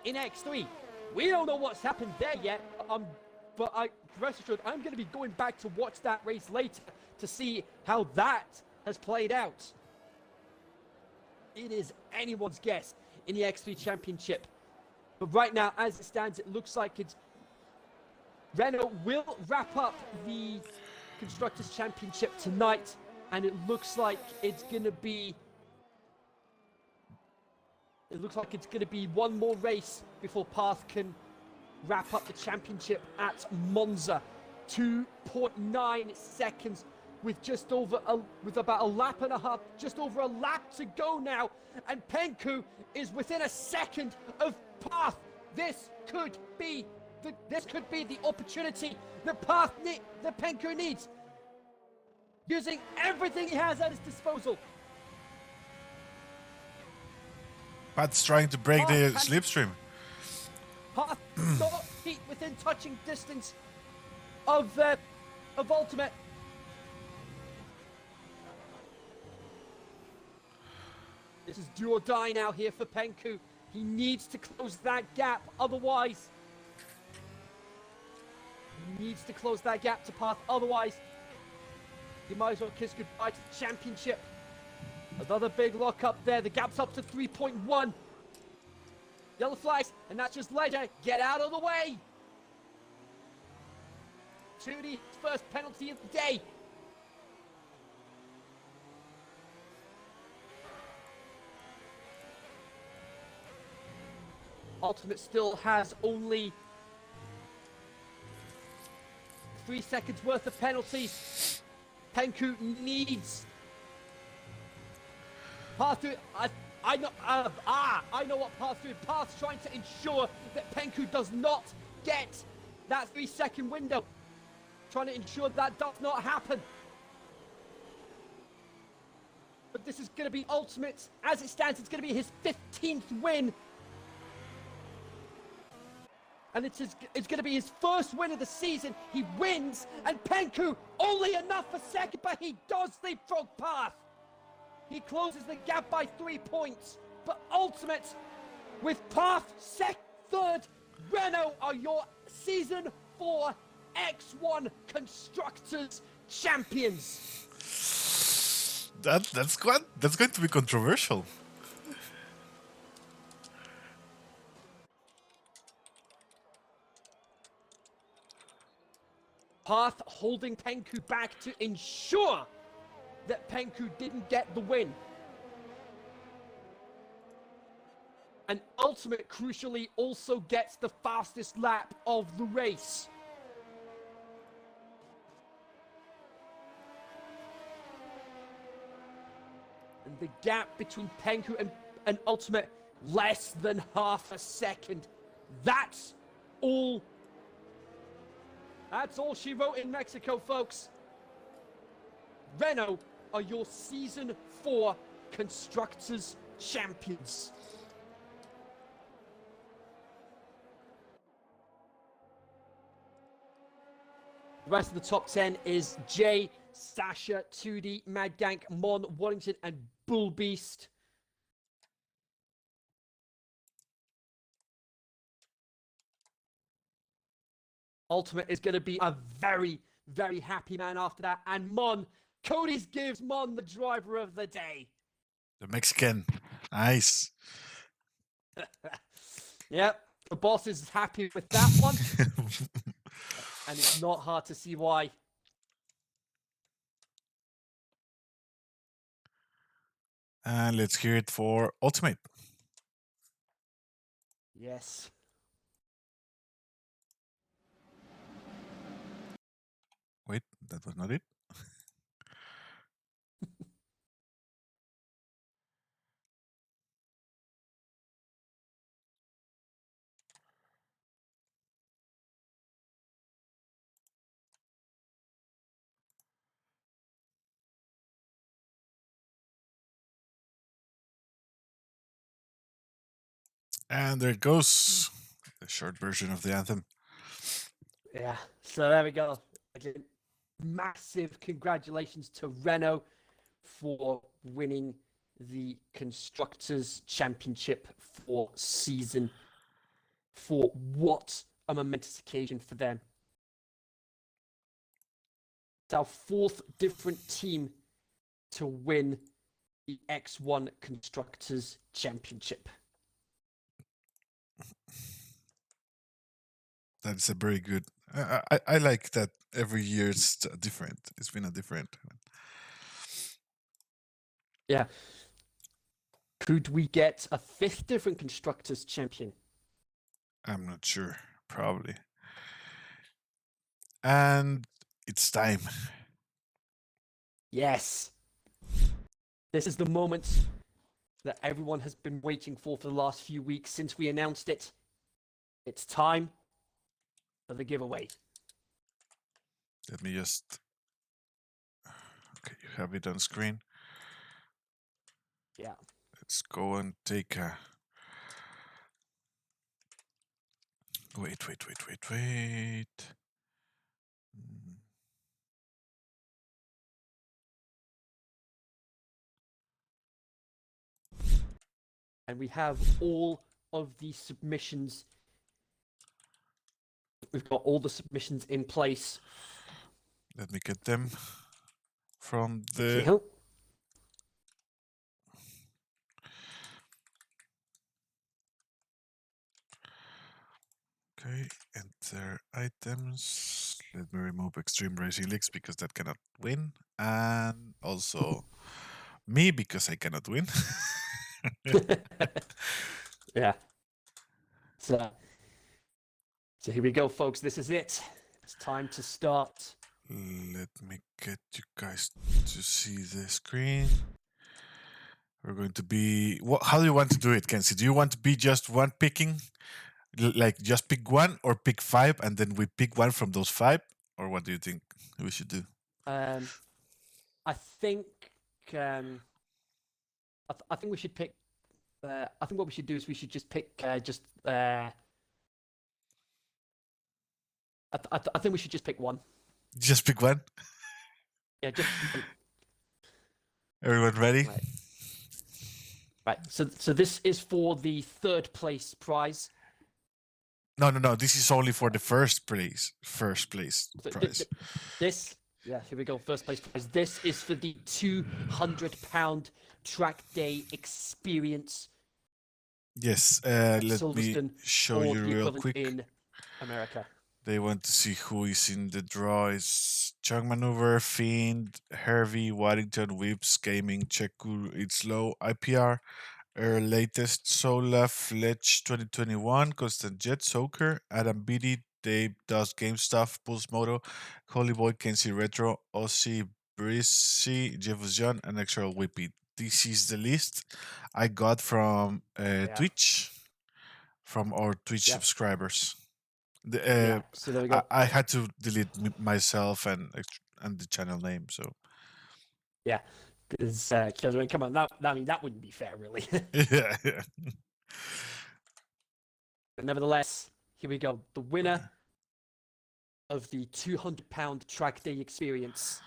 in X3. We don't know what's happened there yet, but rest assured, I'm going to be going back to watch that race later to see how that has played out. It is anyone's guess in the X3 Championship. But right now, as it stands, it looks like Renault will wrap up the Constructors' Championship tonight, and it looks like it's going to be one more race before Path can wrap up the championship at Monza. 2.9 seconds with about a lap and a half, just over a lap to go now, and Penku is within a second of Path. This could be the opportunity that Penku needs, using everything he has at his disposal. Pat's trying to break the slipstream. Path not keep within touching distance of Ultimate. This is do or die now here for Penku. He needs to close that gap, otherwise to Path. Otherwise, he might as well kiss goodbye to the championship. Another big lock up there. The gap's up to 3.1. Yellow flags, and that's just leisure. Get out of the way. 2D's first penalty of the day. Ultimate still has only 3 seconds worth of penalties. Penku needs Path through. I know what Path's doing. Path's trying to ensure that Penku does not get that 3-second window. Trying to ensure that does not happen. But this is going to be Ultimate. As it stands, it's going to be his 15th win. And it's going to be his first win of the season. He wins, and Penku only enough for second, but he does leapfrog Path. He closes the gap by 3 points. But Ultimate, with Path third, Renault are your Season 4 X1 Constructors champions. That's going to be controversial. Path holding Penku back to ensure that Penku didn't get the win. And Ultimate, crucially, also gets the fastest lap of the race. And the gap between Penku and Ultimate, less than half a second. That's all she wrote in Mexico, folks. Renault are your Season 4 Constructors champions. The rest of the top 10 is Jay, Sasha, 2D, Mad Gank, Mon, Wellington, and Bull Beast. Ultimate is going to be a very, very happy man after that. And Mon, Cody's gives Mon the driver of the day. The Mexican. Nice. Yep, the boss is happy with that one. And it's not hard to see why. And let's hear it for Ultimate. Yes. Wait, that was not it. And there it goes. The short version of the anthem. Yeah. So there we go. Again, massive congratulations to Renault for winning the Constructors' Championship for season 4. What a momentous occasion for them. It's our 4th different team to win the X1 Constructors' Championship. That's a very good. I like that every year it's different. It's been a different. Yeah. Could we get a 5th different Constructors' Champion? I'm not sure. Probably. And it's time. Yes. This is the moment that everyone has been waiting for the last few weeks since we announced it. It's time for the giveaway. Let me just. Okay, you have it on screen. Yeah. Let's go and take a. Wait. And we have all of the submissions. We've got all the submissions in place. Let me get them from the. Yeah. Okay, enter items. Let me remove Extreme Racing Leagues because that cannot win. And also me because I cannot win. Yeah. So here we go, folks. This is it. It's time to start. Let me get you guys to see the screen. We're going to be. How do you want to do it, Kenzie? Do you want to be just one picking? Like just pick one or pick 5 and then we pick one from those 5? Or what do you think we should do? I think I think we should pick. I think what we should do is we should just pick I think we should just pick one. Just pick one. Yeah, just Everyone ready? right. So this is for the 3rd place prize. No. This is only for the first place. First place prize. This, yeah, here we go. First place prize. This is for the £200 track day experience. Yes. Let me Silverstone, show or you the real equivalent quick. in America. They want to see who is in the draw. It's Chunk Maneuver, Fiend, Hervey, Waddington, Whips, Gaming, Cheku, It's Low, IPR, Latest, Sola, Fletch 2021, Constant Jet, Soaker, Adam Beatty, Dave Does Game Stuff, Pulse Moto, Holy Boy, Kenzie Retro, Aussie, Brissy, Jeffus John, and Extra Whippy. This is the list I got from Twitch, from our Twitch Yeah. subscribers. Yeah. So there we go. I had to delete myself and the channel name. So Yeah, because come on, that wouldn't be fair, really. yeah. But nevertheless, here we go. The winner of the £200 track day experience.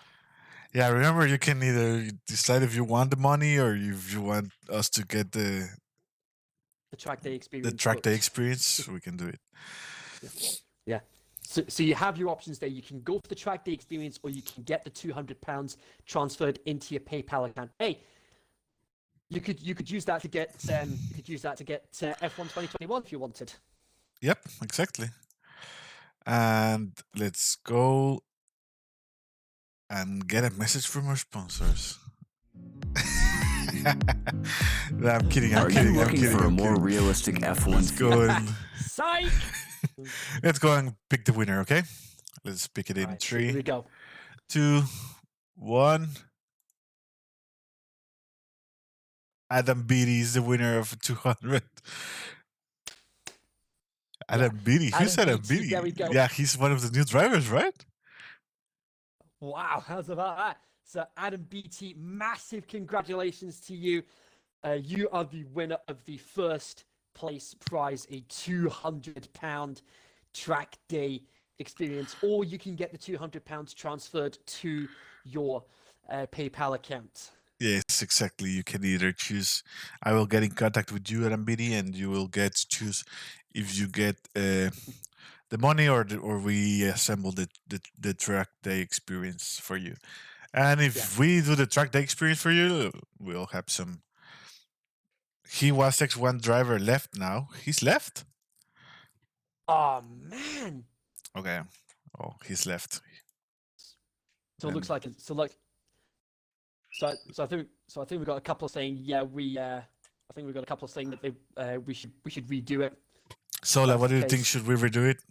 Yeah, remember you can either decide if you want the money or if you want us to get the track day experience. The track day experience, we can do it. Yeah. So you have your options there. You can go for the track day experience, or you can get the £200 transferred into your PayPal account. Hey, you could use that to get F1 2021 if you wanted. Yep, exactly. And let's go and get a message from our sponsors. No, I'm kidding. Are you looking for a more realistic F1 Let's go and Psych! let's go and pick the winner, okay? Let's pick it in Right, 3, here we go. 2, 1. Adam Beatty is the winner of 200. Adam Beatty. Who's Adam Beatty? There we go. Yeah, he's one of the new drivers, right? Wow, how's about that? So Adam BT, massive congratulations to you. You are the winner of the first place prize a £200 track day experience, or you can get the £200 transferred to your PayPal account. Yes, exactly. You can either choose. I will get in contact with you, Arambidi, and you will get to choose if you get the money or we assemble the track day experience for you. And if we do the track day experience for you, we'll have some. He was X1 driver left now. He's left? Oh man. Okay. Oh, he's left. So it looks like it's so I think we got a couple saying I think we got a couple saying that we should redo it. Sola, what do you think? Should we redo it?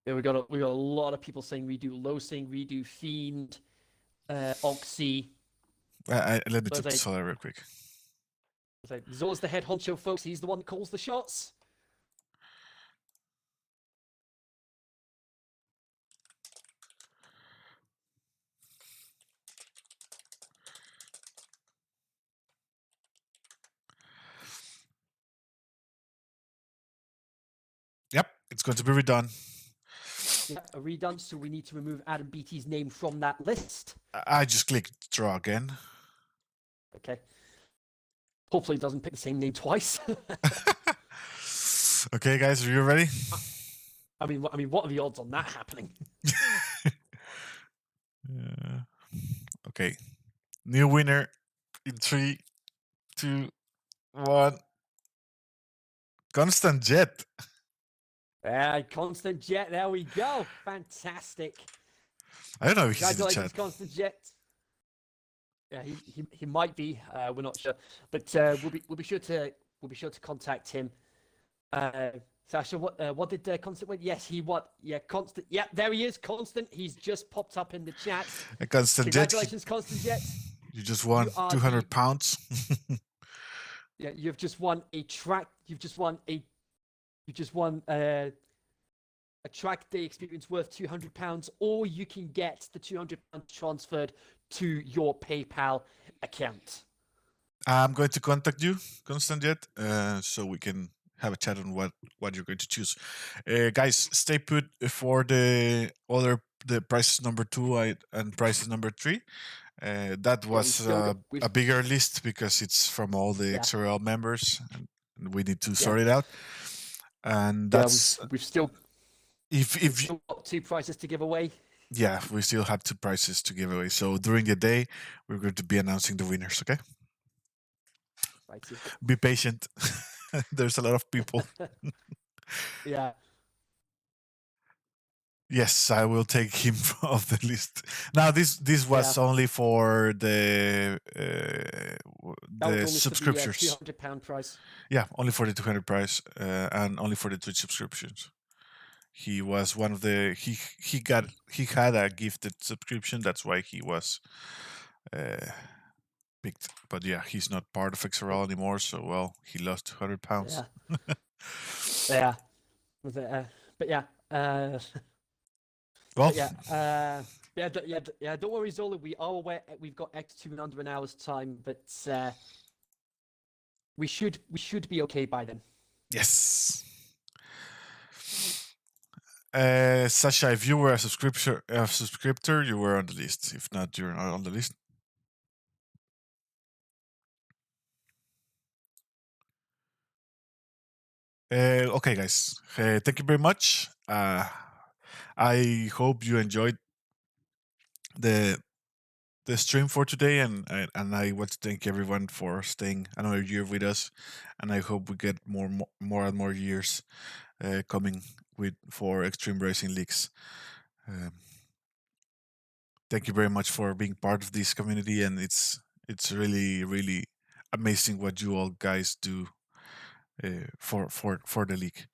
Yeah, we got a lot of people saying redo Losing, redo Fiend, Oxy. Let me talk to Sola real quick. Zor's the head honcho, folks. He's the one that calls the shots. Yep, it's going to be redone. Yeah, redone. So we need to remove Adam Beatty's name from that list. I just clicked draw again. Okay. Hopefully it doesn't pick the same name twice. Okay, guys, are you ready? I mean, what are the odds on that happening? Okay. New winner in 3, 2, 1. Constant Jet. Constant Jet. There we go. Fantastic. I don't know if he's in the Congratulations, chat. Constant Jet. Yeah, he might be. We're not sure, but we'll be sure to contact him. Sasha, what did Constant win? Yes, he what? Yeah, Constant. Yeah, there he is, Constant. He's just popped up in the chat. Constant Jet. Congratulations, Constant Jet. You just won £200. Yeah, you've just won a track. You've just won a track day experience worth £200, or you can get the £200 transferred to your PayPal account. I'm going to contact you, Constant Jet, so we can have a chat on what you're going to choose. Guys, stay put for the prices number 2 and prices number 3. That was a bigger list because it's from all the XRL members, and we need to sort it out. And that's we've still got 2 prizes to give away. Yeah, we still have 2 prizes to give away. So during the day, we're going to be announcing the winners. Okay. Right. Be patient. There's a lot of people. Yeah. Yes, I will take him off the list. Now, this was only for the subscriptions. £200 price. Yeah, only for the 200 price and only for the Twitch subscriptions. He was one of the he had a gifted subscription. That's why he was picked. But yeah, he's not part of XRL anymore. So he lost £200. Yeah. But yeah. Well, don't worry, Zola. We are aware we've got X2 in under an hour's time, but we should be okay by then. Yes. Sasha, if you were a subscriptor, you were on the list. If not, you're not on the list. Okay, guys. Thank you very much. I hope you enjoyed the stream for today, and I want to thank everyone for staying another year with us, and I hope we get more and more years coming for Extreme Racing Leagues. Thank you very much for being part of this community, and it's really, really amazing what you all guys do for the league.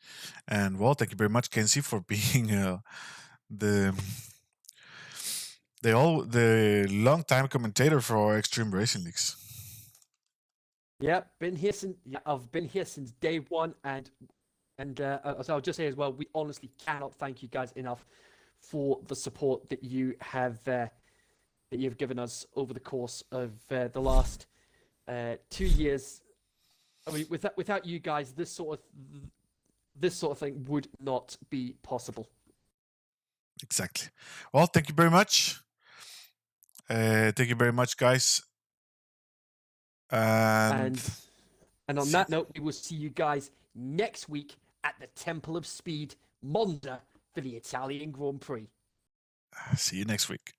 And thank you very much, Kenzie, for being the long time commentator for Extreme Racing Leagues. Yeah, I've been here since day one, and so I'll just say as well, we honestly cannot thank you guys enough for the support that you have that you've given us over the course of the last 2 years. I mean, without you guys, this sort of thing would not be possible. Exactly. Well, thank you very much. Thank you very much, guys. And on that note, we will see you guys next week at the Temple of Speed, Monza, for the Italian Grand Prix. see you next week.